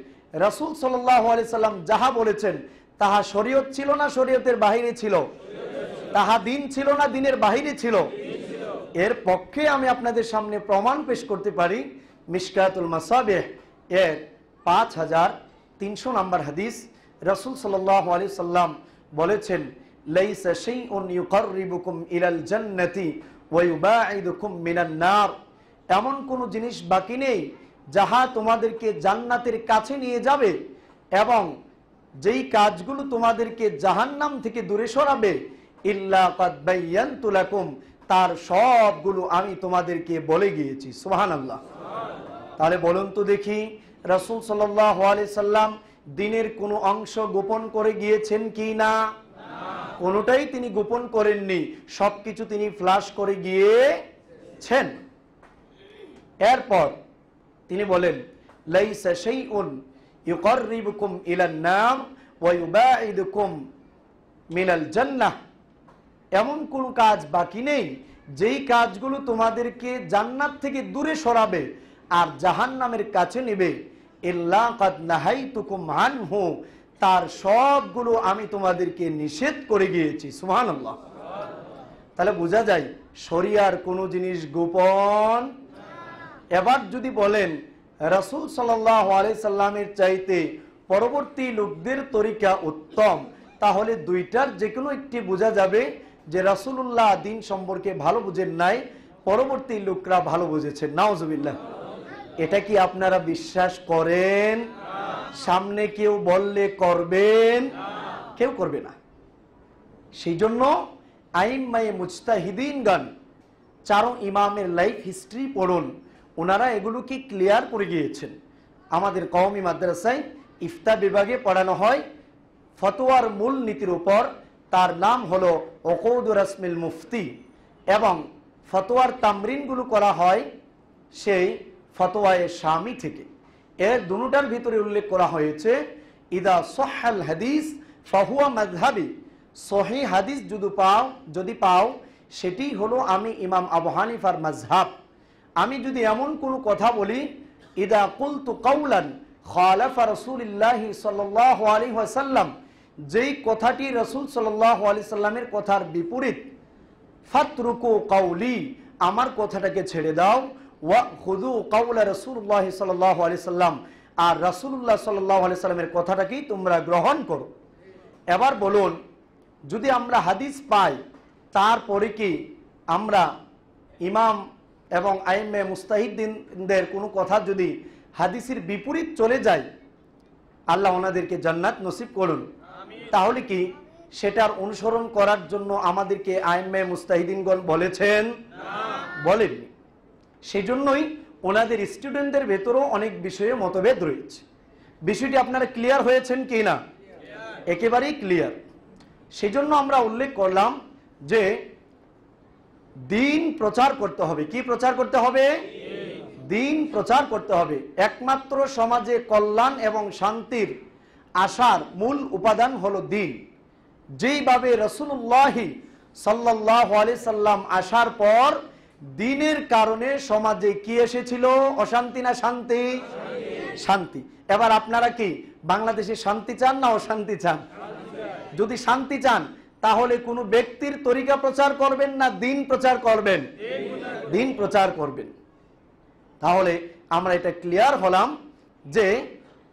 রাসূল সাল্লাল্লাহু আলাইহি সাল্লাম যাহা বলেছেন তাহা শরীয়ত ছিল না শরীয়তের বাহিরে ছিল? তাহা দ্বীন ছিল না দ্বীনের বাহিরে ছিল? এর পক্ষে আমি আপনাদের সামনে প্রমাণ পেশ করতে পারি। মিশকাতুল মাসাবিহ এর 5300 নম্বর হাদিস, রাসূল সাল্লাল্লাহু আলাইহি সাল্লাম বলেছেন, লাইসা শাইউন ইউকাররিবুকুম ইলাল জান্নাতি ওয়া ইউবাঈদুকুম মিনান নার, এমন কোন জিনিস বাকি নেই যাহা তোমাদেরকে জান্নাতের কাছে নিয়ে যাবে এবং যেই কাজগুলো তোমাদেরকে জাহান্নাম থেকে দূরে সরাবে, ইল্লা কাদ বায়্যানতু লাকুম, তার সবগুলো আমি তোমাদেরকে বলে গিয়েছি। সুবহানাল্লাহ। তাহলে বলুন তো দেখি, রাসূল সাল্লাল্লাহু আলাইহি সাল্লাম দ্বীনের কোনো অংশ গোপন করে গিয়েছেন কি না? কোনোটাই তিনি গোপন করেননি, সবকিছু তিনি ফ্লাশ করে গিয়েছেন। এরপর তিনি বলেন, লাইসা শাইউন ইউকাররিবুকুম ইলান নার ওয়া ইউবাঈদুকুম মিনাল জান্নাহ, এমন কোন কাজ বাকি নেই যেই কাজগুলো তোমাদেরকে জান্নাত থেকে দূরে সরাবে আর জাহান্নামের কাছে নেবে, ইল্লা কাদ নাহাইতুকুম আনহু, তার সবগুলো আমি তোমাদেরকে নিষেধ করে গিয়েছি। সুবহানাল্লাহ। তাহলে বোঝা যায় শরিয়ার কোনো জিনিস গোপন। এবার যদি বলেন রাসূল সাল্লাল্লাহু আলাইহি সাল্লামের চাইতে পরবর্তী লোকদের তরিকা উত্তম, তাহলে দুইটার যে কোনো একটি বোঝা যাবে যে রাসূলুল্লাহ দ্বীন সম্পর্কে ভালো বুঝেন নাই, পরবর্তী লোকরা ভালো বুঝেছেন। নাউজুবিল্লাহ। এটা কি আপনারা বিশ্বাস করেন? সামনে কেউ বললে করবেন, কেউ করবে না। সেই জন্য আইম্মায়ে মুজতাহিদিনগণ, চারো ইমামের লাইফ হিস্ট্রি পড়ুন, ওনারা এগুলোকে ক্লিয়ার করে গিয়েছেন। আমাদের কওমি মাদ্রাসায় ইফতা বিভাগে পড়ানো হয় ফতোয়ার মূল নীতির উপর, তার নাম হলো উকুদ রাসমিল মুফতি, এবং ফতোয়ার তামরিনগুলো করা হয় সেই ফতোয়ায়ে শামি থেকে। এর দুটার ভিতরে উল্লেখ করা হয়েছে, ইদা সহাল হাদিস ফাহুয়া মাযহাবি, সহিহ হাদিস যদি পাও সেটি হলো আমি ইমাম আবু হানিফার মাযহাব। আমি যদি এমন কোনো কথা বলি, ইদা কুলতু কাওলান খালাফা রাসূলুল্লাহি সাল্লাল্লাহু আলাইহি ওয়াসাল্লাম, যেই কথাটি রাসূল সাল্লাল্লাহু আলাইহি সাল্লামের কথার বিপরীত, ফাতরুকু কাওলি, আমার কথাটাকে ছেড়ে দাও, ওয়া খুযু কাওলা রাসূলুল্লাহ সাল্লাল্লাহু আলাইহি সাল্লাম, আর রাসূলুল্লাহ সাল্লাল্লাহু আলাইহি সাল্লামের কথাটাকেই তোমরা গ্রহণ করো। এবার বলুন, যদি আমরা হাদিস পাই, তারপরে কি আমরা ইমাম এবং আইম্মে মুজতাহিদিনদের কোনো কথা যদি হাদিসের বিপরীত চলে যায়, আল্লাহ ওনাদেরকে জান্নাত নসিব করুন, তাহলে কি সেটার অনুসরণ করার জন্য আমাদেরকে আইম্মে মুজতাহিদিনগণ বলেছেন? বলেননি। সেই জন্যই ওনাদের স্টুডেন্টদের ভেতরেও অনেক বিষয়ে মতভেদ রয়েছে। বিষয়টি আপনারা ক্লিয়ার হয়েছেন কি না? একেবারেই ক্লিয়ার। সেই জন্য আমরা উল্লেখ করলাম যে দ্বীন প্রচার করতে হবে। কি প্রচার করতে হবে? দ্বীন প্রচার করতে হবে। একমাত্র সমাজে কল্যাণ এবং শান্তির আসার মূল উপাদান হলো দ্বীন। যেইভাবে রাসূলুল্লাহ সাল্লাল্লাহু আলাইহি সাল্লাম আসার পর দ্বীনের কারণে সমাজে কি এসেছিল? অশান্তি না শান্তি? শান্তি। এবার আপনারা কি বাংলাদেশে শান্তি চান না অশান্তি চান? যদি শান্তি চান তাহলে কোনো ব্যক্তির তরিকা প্রচার করবেন না দ্বীন প্রচার করবেন? দ্বীন প্রচার করবেন। তাহলে আমরা এটা ক্লিয়ার হলাম যে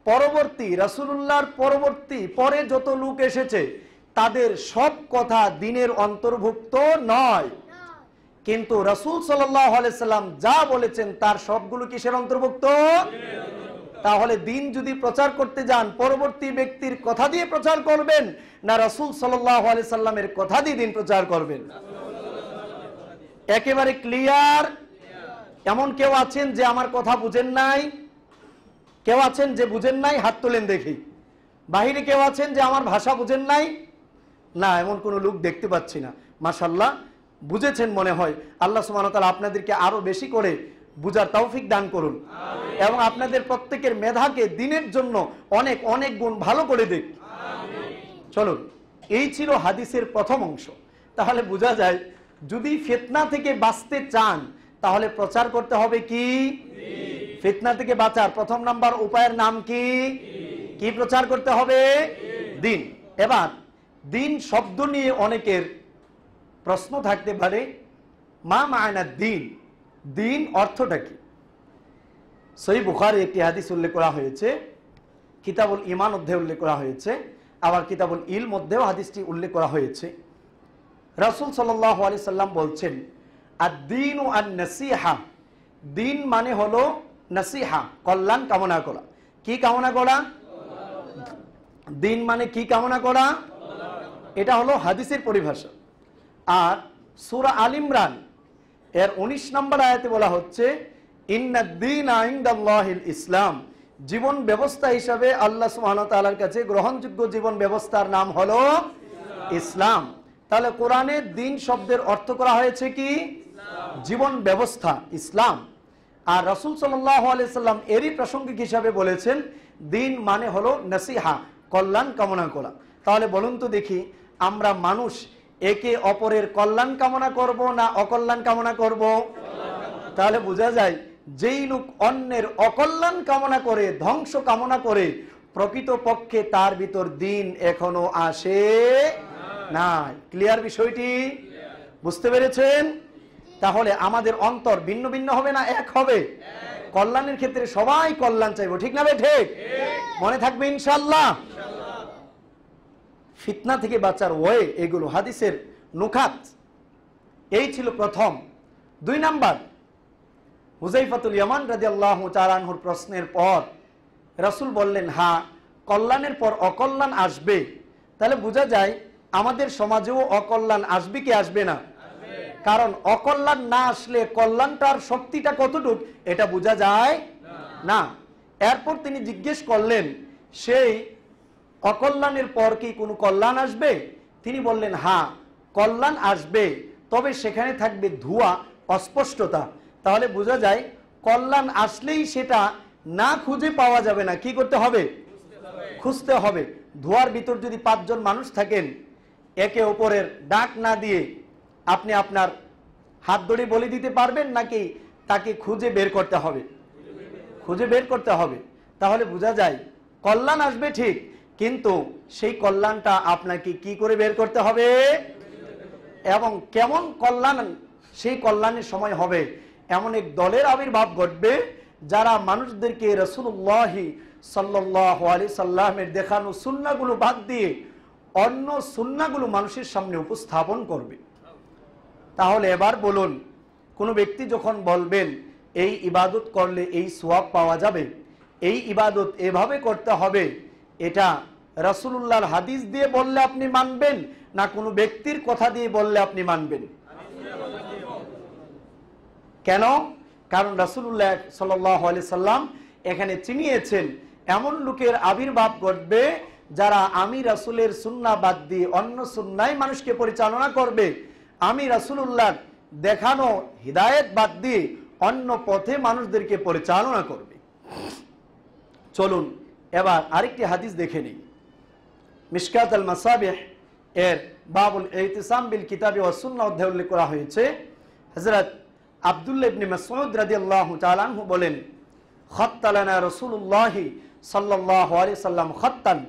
পরবর্তী রাসূলুল্লাহর পরে যত লোক এসেছে তাদের সব কথা দ্বীনের অন্তর্ভুক্ত নয়, কিন্তু রাসূল সাল্লাল্লাহু আলাইহি সাল্লাম যা বলেছেন তার সবগুলো কিসের অন্তর্ভুক্ত? তাহলে দ্বীন যদি প্রচার করতে যান পরবর্তী ব্যক্তির কথা দিয়ে প্রচার করবেন না রাসূল সাল্লাল্লাহু আলাইহি সাল্লামের কথা দিয়ে দ্বীন প্রচার করবেন? একেবারে ক্লিয়ার। এমন কেউ আছেন যে আমার কথা বুঝেন নাই? কেউ আছেন যে বুঝেন নাই? হাত তোলেন দেখি। বাহিরে কেউ আছেন যে আমার ভাষা বুঝেন নাই? না, এমন কোনো লোক দেখতে পাচ্ছি না। মাশাআল্লাহ, বুঝেছেন মনে হয়। আল্লাহ সুবহানাহু ওয়া তাআলা আপনাদেরকে আরো বেশি করে বুঝার তৌফিক দান করুন এবং আপনাদের প্রত্যেকের মেধাকে দ্বীনের জন্য অনেক অনেক গুণ ভালো করে দিক। চলুন, এই ছিল হাদিসের প্রথম অংশ। তাহলে বোঝা যায় যদি ফিতনা থেকে বাঁচতে চান তাহলে প্রচার করতে হবে কি? ফিতনা থেকে বাঁচার প্রথম নাম্বার উপায়ের নাম কি? কি প্রচার করতে হবে? দ্বীন। এবার দ্বীন শব্দ নিয়ে অনেকের প্রশ্ন থাকতে পারে, মা মায়না দ্বীন, দ্বীন অর্থটা কি? সহিহ বুখারী একটি হাদিস উল্লেখ করা হয়েছে, কিতাবুল ঈমান অধ্যায়ে উল্লেখ করা হয়েছে। আবার কিতাবুল ইল মধ্যেও হাদিসটি উল্লেখ করা হয়েছে। রাসূল সাল্লাল্লাহু আলাইহি সাল্লাম বলছেন, আদ-দীনু আন-নাসিহা, দিন মানে হলো নাসিহা, কল্যাণ কামনা করা। কি কামনা করা? দিন মানে কি কামনা করা? এটা হলো হাদিসের পরিভাষা। আর সূরা আল ইমরান এর 19 নম্বর আয়াতে বলা হচ্ছে, ইন্নাদ-দীনা ইনদাল্লাহিল ইসলাম, জীবন ব্যবস্থা হিসাবে আল্লাহ সুবহানাহু ওয়া তাআলার কাছে গ্রহণযোগ্য জীবন ব্যবস্থার নাম হলো ইসলাম। তাহলে কোরআনে দিন শব্দের অর্থ করা হয়েছে কি? জীবন ব্যবস্থা, ইসলাম। আর রাসূল সাল্লাল্লাহু আলাইহি সাল্লাম এরই প্রাসঙ্গিক হিসাবে বলেছেন, দিন মানে হলো নসিহা, কল্যাণ কামনা করা। তাহলে বলুন তো দেখি, আমরা মানুষ একে অপরের কল্যাণ কামনা করব না অকল্যাণ কামনা করব? তাহলে বোঝা যায়, যেই লোক অন্যের অকল্যাণ কামনা করে, ধ্বংস কামনা করে, প্রকৃতপক্ষে তার ভিতর দিন এখনো আসে নাই। ক্লিয়ার বিষয়টি? বুঝতে পেরেছেন? তাহলে আমাদের অন্তর ভিন্ন ভিন্ন হবে না এক হবে? কল্যাণের ক্ষেত্রে সবাই কল্যাণ চাইবো, ঠিক না? ঠিক মনে থাকবে ইনশাআল্লাহ। ফিতনা থেকে বাঁচার ওয়ে এগুলো হাদিসের নুকাত। এই ছিল প্রথম। 2 নাম্বার, হুযায়ফাতুল ইয়ামান রাদিয়াল্লাহু তাআলা আনহুর প্রশ্নের পর রাসূল বললেন, হ্যাঁ, কল্যাণের পর অকল্যাণ আসবে। তাহলে বোঝা যায় আমাদের সমাজেও অকল্যাণ আসবে কি আসবে না? কারণ অকল্যাণ না আসলে কল্যাণটার শক্তিটা কতটুক এটা বোঝা যায় না। এরপর তিনি জিজ্ঞেস করলেন, সেই অকল্যাণের পর কি কোনো কল্যাণ আসবে? তিনি বললেন, হ্যাঁ, কল্যাণ আসবে, তবে সেখানে থাকবে ধোঁয়া, অস্পষ্টতা। তাহলে বোঝা যায় কল্যাণ আসলেই সেটা না খুঁজে পাওয়া যাবে না, কি করতে হবে? খুঁজতে হবে। ধোঁয়ার ভিতর যদি 5 জন মানুষ থাকেন, একে অপরের ডাক না দিয়ে আপনি আপনার হাত ধরে বলে দিতে পারবেন, নাকি তাকে খুঁজে বের করতে হবে? খুঁজে বের করতে হবে। তাহলে বোঝা যায় কল্যাণ আসবে ঠিক, কিন্তু সেই কল্যাণটা আপনাকে কি করে বের করতে হবে এবং কেমন কল্যাণ সেই কল্যাণের সময় হবে? এমন এক দলের আবির্ভাব ঘটবে যারা মানুষদেরকে রাসূলুল্লাহ সাল্লাল্লাহু আলাইহি সাল্লামের দেখানো সুন্নাহগুলো বাদ দিয়ে অন্য সুন্নাহগুলো মানুষের সামনে উপস্থাপন করবে। তাহলে এবার বলুন, কোনো ব্যক্তি যখন বলবেন এই ইবাদত করলে এই সওয়াব পাওয়া যাবে, এই ইবাদত এভাবে করতে হবে, এটা রাসূলুল্লাহর হাদিস দিয়ে বললে আপনি মানবেন না কোনো ব্যক্তির কথা দিয়ে বললে আপনি মানবেন? কেন? কারণ রাসূলুল্লাহ সাল্লাল্লাহু আলাইহি সাল্লাম এখানে চিনিয়েছেন এমন লোকের আবির্ভাব ঘটবে যারা আমি রাসূলের সুন্নাহ বাদ দিয়ে অন্য সুন্নায় মানুষকে পরিচালনা করবে, আমি রাসূলুল্লাহ দেখানো হিদায়াত বাদ দিয়ে অন্য পথে মানুষদেরকে পরিচালনা করবে। চলুন এবার আরেকটি হাদিস দেখে নিই। মিশকাত আল মাসাবিহ এর বাবুল ইতিসাম বিল কিতাবি ওয়াস সুন্নাহ অধ্যায়ে উল্লেখ করা হয়েছে, হযরত আব্দুল্লাহ ইবনে মাসউদ রাদিয়াল্লাহু তাআলা আনহু বলেন, খাত্তালানা রাসূলুল্লাহ সাল্লাল্লাহু আলাইহি সাল্লাম খাত্তান,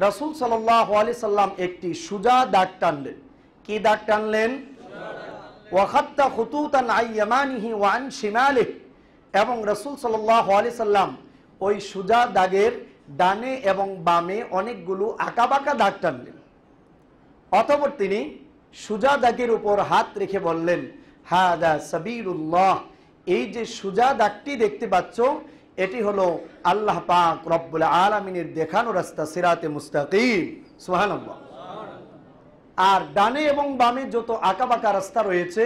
রাসূল সাল্লাল্লাহু আলাইহি সাল্লাম একটি সুজা দাগ টানলেন। কি দাগ টানলেন? ওয়া খাত্তা খুতুতান আন ইয়ামানিহি ওয়া আন শিমালিহি, এবং রাসূল সাল্লাল্লাহু আলাইহি সাল্লাম ওই সুজা দাগের ডানে এবং বামে অনেকগুলো আঁকাবাঁকা দাগ টানলেন। অতঃপর তিনি সুজা দাগের উপর হাত রেখে বললেন, হাদা সাবিলুল্লাহ, এই যে সুজা দাগটি দেখতে পাচ্ছ এটি হলো আল্লাহ পাক রব্বুল আলামিনের দেখানো রাস্তা, সিরাতে মুস্তাকিম। সুবহানাল্লাহ। আর ডানে এবং বামে যত আঁকাবাঁকা রাস্তা রয়েছে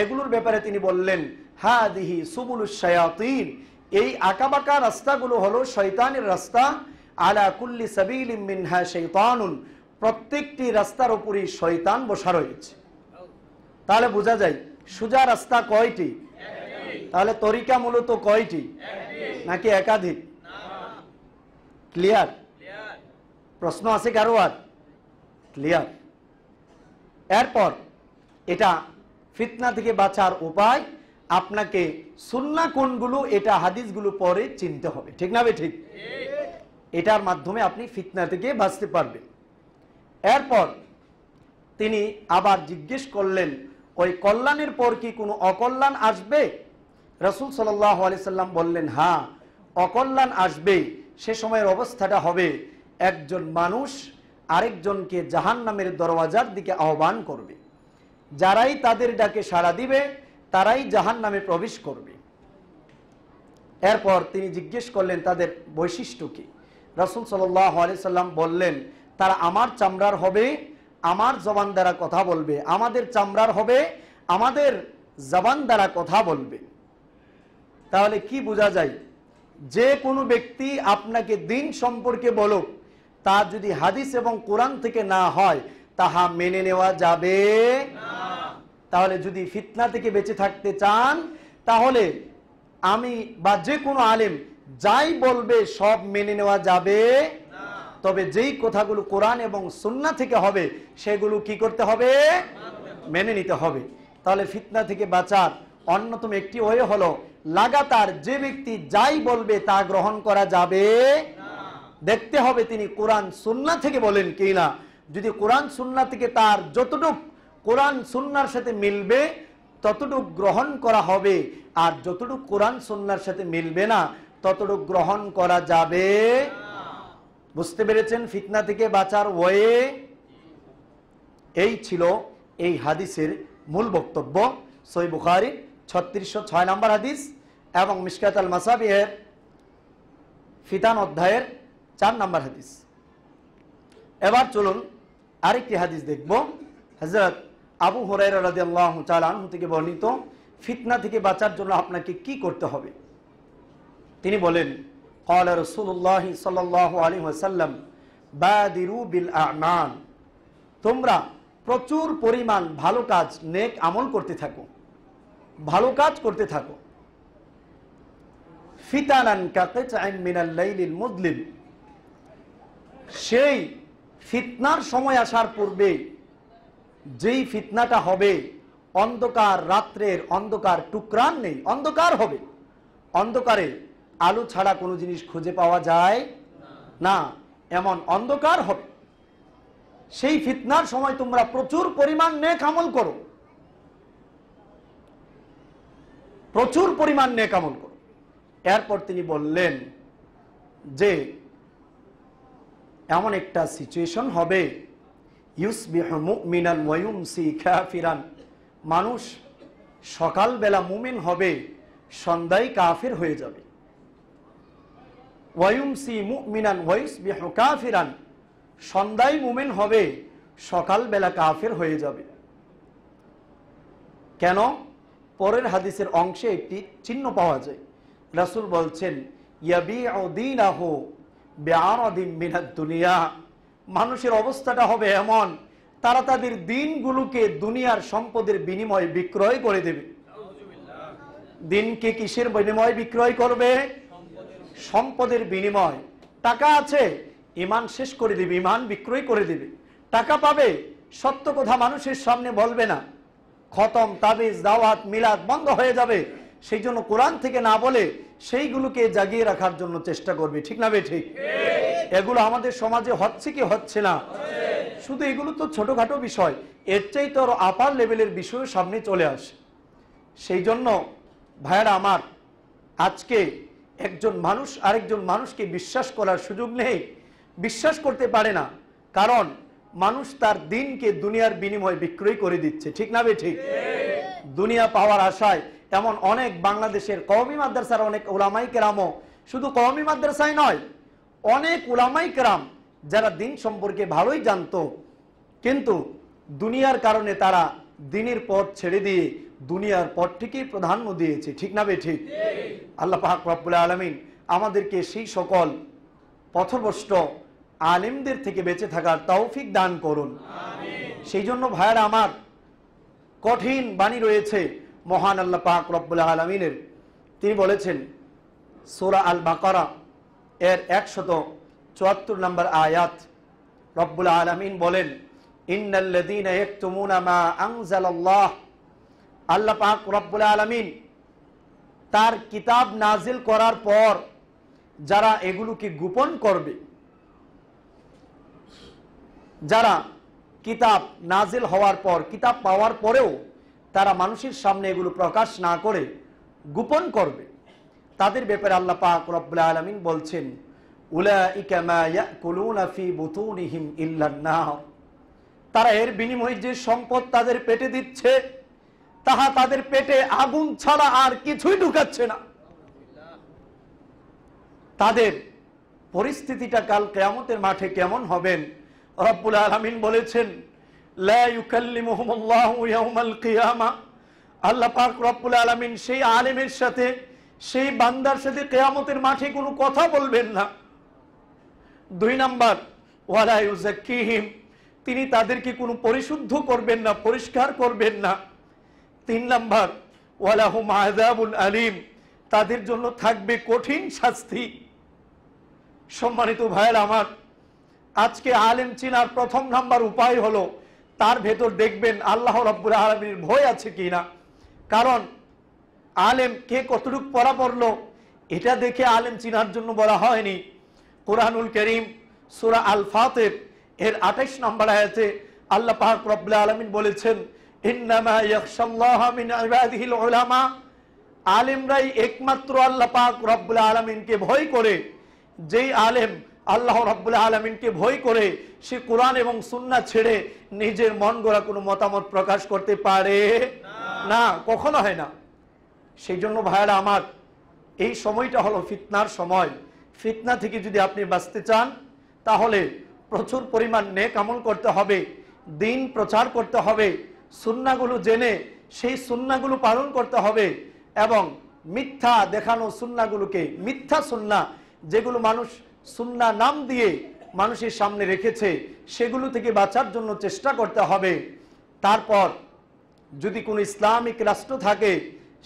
এগুলোর ব্যাপারে তিনি বললেন, হাদিহি সুবুলুশ শায়াতিন, এই আঁকাবাঁকা রাস্তাগুলো হলো শয়তানের রাস্তা। আলা কুল্লি সাবিলিম মিনহা শাইতানুন, প্রত্যেকটি রাস্তার উপরই শয়তান বসা রয়েছে। তাহলে বোঝা যায় সোজা রাস্তা কয়টি? তাহলে তরিকা মূলত কয়টি নাকি একাধিক? ক্লিয়ার? প্রশ্ন আছে কারো আর? ক্লিয়ার? এরপর এটা ফিতনা থেকে বাঁচার উপায়, আপনাকে সুন্নাহ কোনগুলো এটা হাদিসগুলো পরে চিনতে হবে, ঠিক না? ঠিক। এটার মাধ্যমে আপনি ফিতনা থেকে বাঁচতে পারবেন। এরপর তিনি আবার জিজ্ঞেস করলেন, ওই কল্যাণের পর কি কোনো অকল্যাণ আসবে? রাসূল সাল্লাল্লাহু আলাইহি সাল্লাম বললেন, হ্যাঁ, অকল্যাণ আসবে। সে সময়ের অবস্থাটা হবে একজন মানুষ আরেকজনকে জাহান্নামের দরওয়াজার দিকে আহ্বান করবে। যারাই তাদের ডাকে সাড়া দিবে তারাই জাহান্নামে প্রবেশ করবে। এরপর তিনি জিজ্ঞেস করলেন তাদের বৈশিষ্ট্য কি। রাসূল সাল্লাল্লাহু আলাইহি সাল্লাম বললেন, তারা আমার চামড়ার হবে, আমার জবান দ্বারা কথা বলবে। আমাদের চামড়ার হবে, আমাদের জবান দ্বারা কথা বলবে। তাহলে কি বোঝা যায়? যে কোনো ব্যক্তি আপনাকে দিন সম্পর্কে বলুক, তা যদি হাদিস এবং কোরআন থেকে না হয় তাহা মেনে নেওয়া যাবে না। তাহলে যদি ফিতনা থেকে বেঁচে থাকতে চান তাহলে আমি বা যে কোনো আলেম যাই বলবে সব মেনে নেওয়া যাবে না। তবে যেই কথাগুলো কোরআন এবং সুন্নাহ থেকে হবে সেগুলো কি করতে হবে? মেনে নিতে হবে। তাহলে ফিতনা থেকে বাঁচার অন্যতম একটি ওয়ে হলো লাগাতার যে ব্যক্তি যাই বলবে তা গ্রহণ করা যাবে না। দেখতে হবে তিনি কোরআন সুন্নাহ থেকে বলেন কিনা। যদি কোরআন সুন্নাহ থেকে তার যতটুক কোরআন সুন্নাহর সাথে মিলবে ততটুক গ্রহণ করা হবে, আর যতটুক কোরআন সুন্নাহর সাথে মিলবে না ততটুক গ্রহণ করা যাবে না। বুঝতে পেরেছেন ফিতনা থেকে বাঁচার ওয়ে? এই ছিল এই হাদিসের মূল বক্তব্য। সহিহ বুখারী 3606 নম্বর হাদিস এবং মিশকাত আল মাসাবিহের ফিতান অধ্যায়ের 4 নম্বর হাদিস। এবার চলুন আরেকটি হাদিস দেখব। হযরত আবু হুরায়রা রাদিয়াল্লাহু তাআলা আনহু থেকে বর্ণিত ফিতনা থেকে বাঁচার জন্য আপনাকে কি করতে হবে। তিনি বলেন, ক্বালা রাসূলুল্লাহ সাল্লাল্লাহু আলাইহি ওয়াসাল্লাম বাদিরু বিল আ'মাল, তোমরা প্রচুর পরিমাণ ভালো কাজ নেক আমল করতে থাকো, ভালো কাজ করতে থাকো। ফিতানান কাকিতাইন মিনাল লাইলিল মুযলিম, সেই ফিতনার সময় আসার পূর্বে যেই ফিতনাটা হবে অন্ধকার রাত্রের অন্ধকার টুকরান নেই, অন্ধকার হবে। অন্ধকারে আলো ছাড়া কোনো জিনিস খুঁজে পাওয়া যায় না, এমন অন্ধকার হবে। সেই ফিতনার সময় তোমরা প্রচুর পরিমাণ নেক আমল করো, প্রচুর পরিমাণ নেক আমল করো। এরপর তিনি বললেন যে এমন একটা সিচুয়েশন হবে, ইউসবিহু মুমিনান ওয়া ইউমসি কাফিরান, মানুষ সকালবেলা মুমিন হবে, সন্ধ্যায় কাফির হয়ে যাবে। ওয়া ইউমসি মুমিনান ওয়া ইউসবিহু কাফিরান, সন্ধ্যায় মুমিন হবে, সকালবেলা কাফির হয়ে যাবে। কেন? পরের হাদিসের অংশে একটি চিহ্ন পাওয়া যায়। রাসূল বলছেন, ইয়াবিউ দীনাহু বিআরাদিন মিনাদ দুনিয়া, মানুষের অবস্থাটা হবে এমন, তারা তাদের দিনগুলোকে দুনিয়ার সম্পদের বিনিময়ে বিক্রয় করে দেবে। দিনকে কিসের বিনিময়ে বিক্রয় করবে? সম্পদের বিনিময়। টাকা আছে, ঈমান শেষ করে দেবে, ঈমান বিক্রয় করে দেবে। টাকা পাবে, সত্য কথা মানুষের সামনে বলবে না, খতম তাবিজ দাওয়াত মিলাদ বন্ধ হয়ে যাবে। সেই জন্য কোরআন থেকে না বলে সেইগুলোকে জাগিয়ে রাখার জন্য চেষ্টা করবে। ঠিক না বে ঠিক? এগুলো আমাদের সমাজে হচ্ছে কি হচ্ছে না? শুধু এগুলো তো ছোটখাটো বিষয়, এর চাইতে আরো আপার লেভেলের বিষয় সামনে চলে আসে। সেই জন্য ভাইয়েরা আমার, আজকে একজন মানুষ আরেকজন মানুষকে বিশ্বাস করার সুযোগ নেই, বিশ্বাস করতে পারে না, কারণ মানুষ তার দিনকে দুনিয়ার বিনিময়ে বিক্রয় করে দিচ্ছে। ঠিক না বে ঠিক? দুনিয়া পাওয়ার আশায় এমন অনেক বাংলাদেশের কওমি মাদ্রাসার অনেক উলামায়ে কেরামও, শুধু কওমি মাদ্রাসায় নয়, অনেক উলামায়ে কেরাম যারা দিন সম্পর্কে ভালোই জানতো, কিন্তু দুনিয়ার কারণে তারা দিনের পথ ছেড়ে দিয়ে দুনিয়ার পথটিকে প্রাধান্য দিয়েছে। ঠিক না বে ঠিক? আল্লাহ পাক রব্বুল আলামিন আমাদেরকে সেই সকল পথভ্রষ্ট আলেমদের থেকে বেঁচে থাকার তৌফিক দান করুন। সেই জন্য ভাইয়েরা আমার, কঠিন বাণী রয়েছে মহান আল্লাহ পাক রব্বুল আলামিনের। তিনি বলেছেন সূরা আল বাকারা এর 174 নম্বর আয়াত, রব্বুল আলামিন বলেন, ইন্নাল্লাযীনা ইয়াকতুমুনা মা আনজালাল্লাহ, আল্লাহ পাক রব্বুল আলামিন তার কিতাব নাজিল করার পর যারা এগুলোকে গোপন করবে, যারা কিতাব নাজিল হওয়ার পর, কিতাব পাওয়ার পরেও তারা মানুষের সামনে এগুলো প্রকাশ না করে গোপন করবে, তাদের ব্যাপারে আল্লাহ পাক রব্বুল আলামিন বলছেন, উলাইকা মা ইয়াকুলুনা ফি বুতুনিহিম ইল্লান নার, তারা এর বিনিময়ে যে সম্পদ তাদের পেটে দিচ্ছে তাহা তাদের পেটে আগুন ছাড়া আর কিছুই ঢুকাচ্ছে না। তাদের পরিস্থিতিটা কাল কিয়ামতের মাঠে কেমন হবেন? রব্বুল আলামিন বলেছেন, লা ইউকাল্লিমুহুমুল্লাহু ইয়াউমাল কিয়ামা, আল্লাহ পাক রব্বুল আলামিন সেই আলেমের সাথে, সেই বান্দার সাথে কিয়ামতের মাঠে কোনো কথা বলবেন না। 2 নাম্বার, ওয়ালা ইউযাক্কিহিম, তিনি তাদেরকে কোনো পরিশুদ্ধ করবেন না, পরিষ্কার করবেন না। 3 নাম্বার, ওয়ালাহুম আযাবুন আলীম, তাদের জন্য থাকবে কঠিন শাস্তি। সম্মানিত ভাইয়েরা আমার, আজকে আলেম চিনার প্রথম নাম্বার উপায় হলো তার ভেতর দেখবেন আল্লাহ রাব্বুল আলামিনের ভয় আছে কিনা। কারণ আলেম কে কতটুকু পড়া পড়লো এটা দেখে আলেম চিনার জন্য বলা হয়নি। কুরআনুল কারীম সূরা আল ফাতির এর 28 নম্বর আয়াতে আল্লাহ পাক রব্বুল আলামিন বলেছেন, ইন্নামা ইয়াখশাল্লাহা মিন ইবাদিহিল উলামা, আলেমরাই একমাত্র আল্লাহ পাক রব্বুল আলামিনকে ভয় করে। যেই আলেম আল্লাহ রাব্বুল আলামিনকে ভয় করে সে কোরআন এবং সুন্নাহ ছেড়ে নিজের মন গড়া কোনো মতামত প্রকাশ করতে পারে না, কখনো হয় না। সেই জন্য ভাইরা আমার, এই সময়টা হলো ফিতনার সময়। ফিতনা থেকে যদি আপনি বাঁচতে চান তাহলে প্রচুর পরিমাণ নেক আমল করতে হবে, দিন প্রচার করতে হবে, সুন্নাহগুলো জেনে সেই সুন্নাহগুলো পালন করতে হবে এবং মিথ্যা দেখানো সুন্নাহগুলোকে, মিথ্যা সুন্নাহ যেগুলো মানুষ সুন্নাহ নাম দিয়ে মানুষের সামনে রেখেছে সেগুলো থেকে বাঁচার জন্য চেষ্টা করতে হবে। তারপর যদি কোনো ইসলামিক রাষ্ট্র থাকে,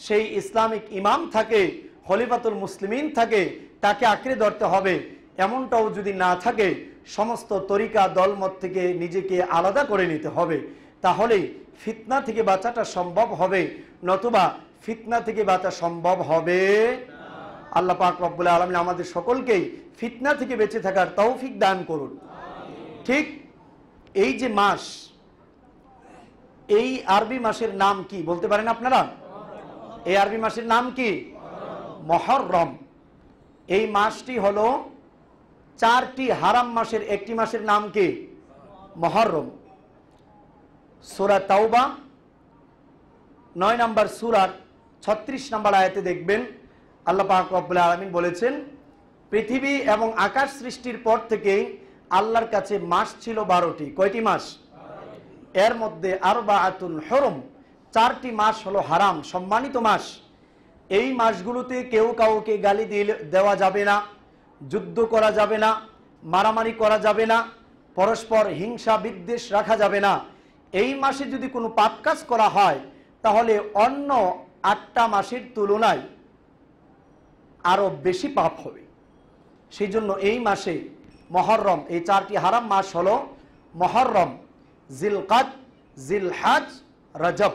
সেই ইসলামিক ইমাম থাকে, খলিফাতুল মুসলিমিন থাকে, তাকে আঁকড়ে ধরতে হবে। এমনটাও যদি না থাকে সমস্ত তরিকা দলমত থেকে নিজেকে আলাদা করে নিতে হবে, তাহলেই ফিতনা থেকে বাঁচাটা সম্ভব হবে, নতুবা ফিতনা থেকে বাঁচা সম্ভব হবে। আল্লাহ পাক রব্বুল আলামিন আমাদের সকলকেই ফিতনা থেকে বেঁচে থাকার তৌফিক দান করুন। ঠিক এই যে মাস, এই আরবি মাসের নাম কি বলতে পারেন আপনারা? এই আরবি মাসের নাম কি? মুহররম। এই মাসটি হলো 4টি হারাম মাসের একটি মাসের নাম কি? মুহররম। সূরা তাওবা 9 নম্বর সূরার 36 নম্বর আয়াতে দেখবেন আল্লাহ পাক রব্বুল আলামিন বলেছেন, পৃথিবী এবং আকাশ সৃষ্টির পর থেকেই আল্লাহর কাছে মাস ছিল 12টি। কয়টি মাস? এর মধ্যে আরবাআতুন হুরুম, 4টি মাস হলো হারাম, সম্মানিত মাস। এই মাসগুলোতে কেউ কাউকে গালি দেওয়া যাবে না, যুদ্ধ করা যাবে না, মারামারি করা যাবে না, পরস্পর হিংসা বিদ্বেষ রাখা যাবে না। এই মাসে যদি কোনো পাপ কাজ করা হয় তাহলে অন্য 8টা মাসের তুলনায় আরো বেশি পাপ হবে। সেই জন্য এই মাসে মুহররম, এই 4টি হারাম মাস হলো মুহররম, জিলকাদ, জিলহজ, রজব।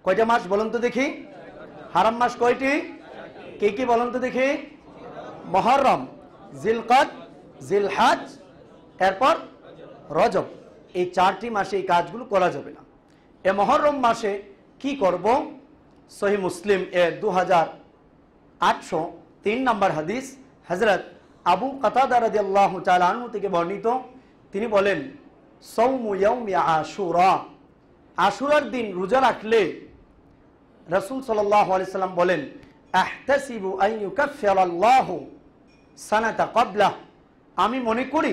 কয়টা মাস বলুন তো দেখি? হারাম মাস কয়টি? কে কি বলুন তো দেখি? মুহররম, জিলকাদ, জিলহজ, এরপর রজব। এই 4টি মাসে এই কাজগুলো করা যাবে না। এই মুহররম মাসে কি করব? সহিহ মুসলিম এর 2803 নম্বর হাদিস হযরত আবু কাতাদা রাদিয়াল্লাহু তাআলা আনহু থেকে বর্ণিত। তিনি বলেন, সাওমু ইয়াউমি আশুরা, আশুরার দিন রোজা রাখলে রাসূল সাল্লাল্লাহু আলাইহি সাল্লাম বলেন, আহতাসিবু আন ইউকাফফিরাল্লাহু সানাতা ক্বাবলা, আমি মনে করি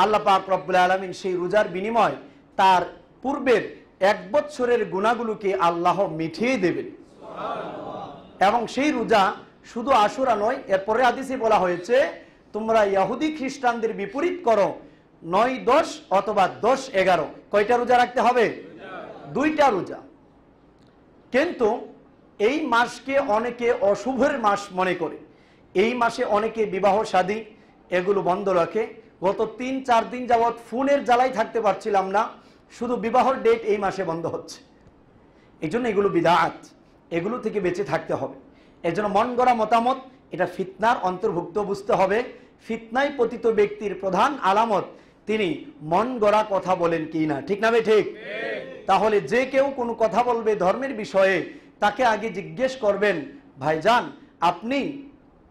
আল্লাহ পাক রব্বুল আলামিন সেই রোজার বিনিময় তার পূর্বের 1 বছরের গুনাহগুলোকে আল্লাহ মিটিয়ে দেবেন। এবং সেই রোজা শুধু আশুরা নয়, এরপরে হাদিসে বলা হয়েছে তোমরা ইহুদি খ্রিস্টানদের বিপরীত করো, 9-10 অথবা 10-11। কয়টা রোজা রাখতে হবে? 2টা রোজা। কিন্তু এই মাসকে অনেকে অশুভের মাস মনে করে। এই মাসে অনেকে বিবাহ শাদী এগুলো বন্ধ রাখে। গত 3-4 দিন যাবৎ ফোনের জ্বালাই থাকতে পারছিলাম না, শুধু বিবাহর ডেট এই মাসে বন্ধ হচ্ছে। এই জন্য এগুলো বিদআত, এগুলো থেকে বেঁচে থাকতে হবে। এর জন্য মন গড়া মতামত এটা ফিতনার অন্তর্ভুক্ত বুঝতে হবে। ফিতনায় পতিত ব্যক্তির প্রধান আলামত তিনি মন গড়া কথা বলেন কি না, ঠিক না ভাই? ঠিক। তাহলে যে কেউ কোনো কথা বলবে ধর্মের বিষয়ে তাকে আগে জিজ্ঞেস করবেন, ভাইজান আপনি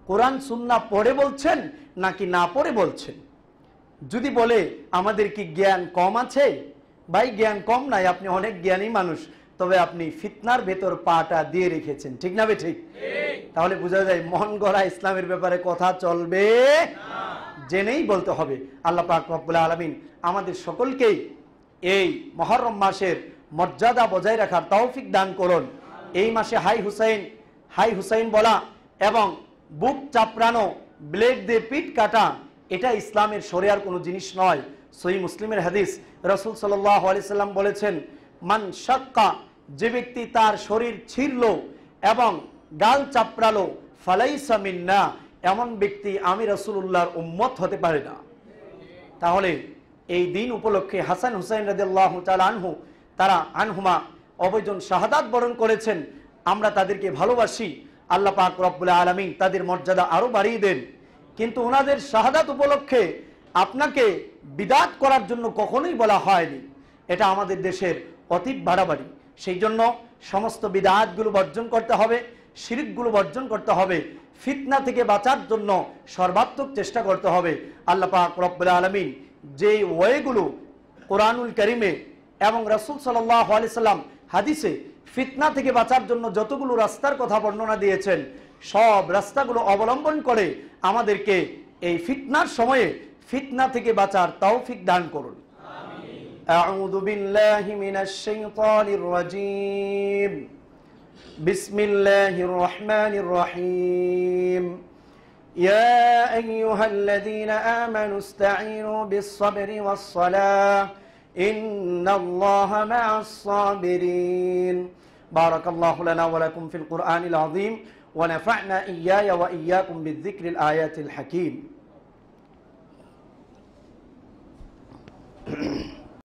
কোরআন সুন্নাহ পড়ে বলছেন নাকি না পড়ে বলছেন। যদি বলে আমাদের কি জ্ঞান কম আছে, ভাই জ্ঞান কম নাই, আপনি অনেক জ্ঞানী মানুষ, তবে আপনি ফিতনার ভেতর পাটা দিয়ে রেখেছেন, ঠিক না বে ঠিক? তাহলে বোঝা যায় মন গড়া ইসলামের ব্যাপারে কথা চলবে না, জেনেই বলতে হবে। আল্লাহ পাক রব্বুল আলামিন আমাদের সকলকেই এই মুহররম মাসের মর্যাদা বজায় রাখার তৌফিক দান করুন। এই মাসে হাই হুসাইন বলা এবং বুক চাপড়ানো, ব্লেড দিয়ে পিঠ কাটা, এটা ইসলামের শরিয়ার কোনো জিনিস নয়। সহিহ মুসলিমের হাদিস, রাসূল সাল্লাল্লাহু আলাইহি সাল্লাম বলেছেন, মান শাক্কা, যে ব্যক্তি তার শরীর ছিঁড়লো এবং গাল চাপড়ালো, ফালাইসা মিন্না, এমন ব্যক্তি আমি রাসূলুল্লাহর উম্মত হতে পারে না। তাহলে এই দিন উপলক্ষে হাসান হুসাইন রাদিয়াল্লাহু তাআলা আনহুমা অবৈজন শাহাদাত বরণ করেছেন। আমরা তাদেরকে ভালোবাসি, আল্লাহ পাক রব্বুল আলামিন তাদের মর্যাদা আরো বাড়িয়ে দেন। কিন্তু ওনাদের শাহাদাত উপলক্ষে আপনাকে বিদআত করার জন্য কখনোই বলা হয়নি, এটা আমাদের দেশের অতীব বাড়াবাড়ি। সেই জন্য সমস্ত বিদআতগুলো বর্জন করতে হবে, শিরকগুলো বর্জন করতে হবে, ফিতনা থেকে বাঁচার জন্য সর্বাত্মক চেষ্টা করতে হবে। আল্লাহ পাক রব্বুল আলামিন যে ওয়েগুলো কোরআনুল কারীমে এবং রাসূল সাল্লাল্লাহু আলাইহি সাল্লাম হাদিসে ফিতনা থেকে বাঁচার জন্য যতগুলো রাস্তার কথা বর্ণনা দিয়েছেন, সব রাস্তাগুলো অবলম্বন করে আমাদেরকে এই ফিতনার সময়ে ফিতনা থেকে বাঁচার তৌফিক দান করুন। আমিন। আউযু বিল্লাহি মিনাশ শাইতানির রাজীম। বিসমিল্লাহির রহমানির রহিম। ইয়া আইয়ুহাল্লাযীনা আমানু ইসতাঈনু বিস-সাবরি ওয়াস-সালাহ ইন্নাল্লাহা মা'আস-সাবিরিন। বারাকাল্লাহু লানা ওয়া লাকুম ফিল কুরআনিল আযীম ওয়া নাফা'না ইয়্যায়া ওয়া ইয়্যাকুম বিয-যিকরিল আয়াতিল হাকীম।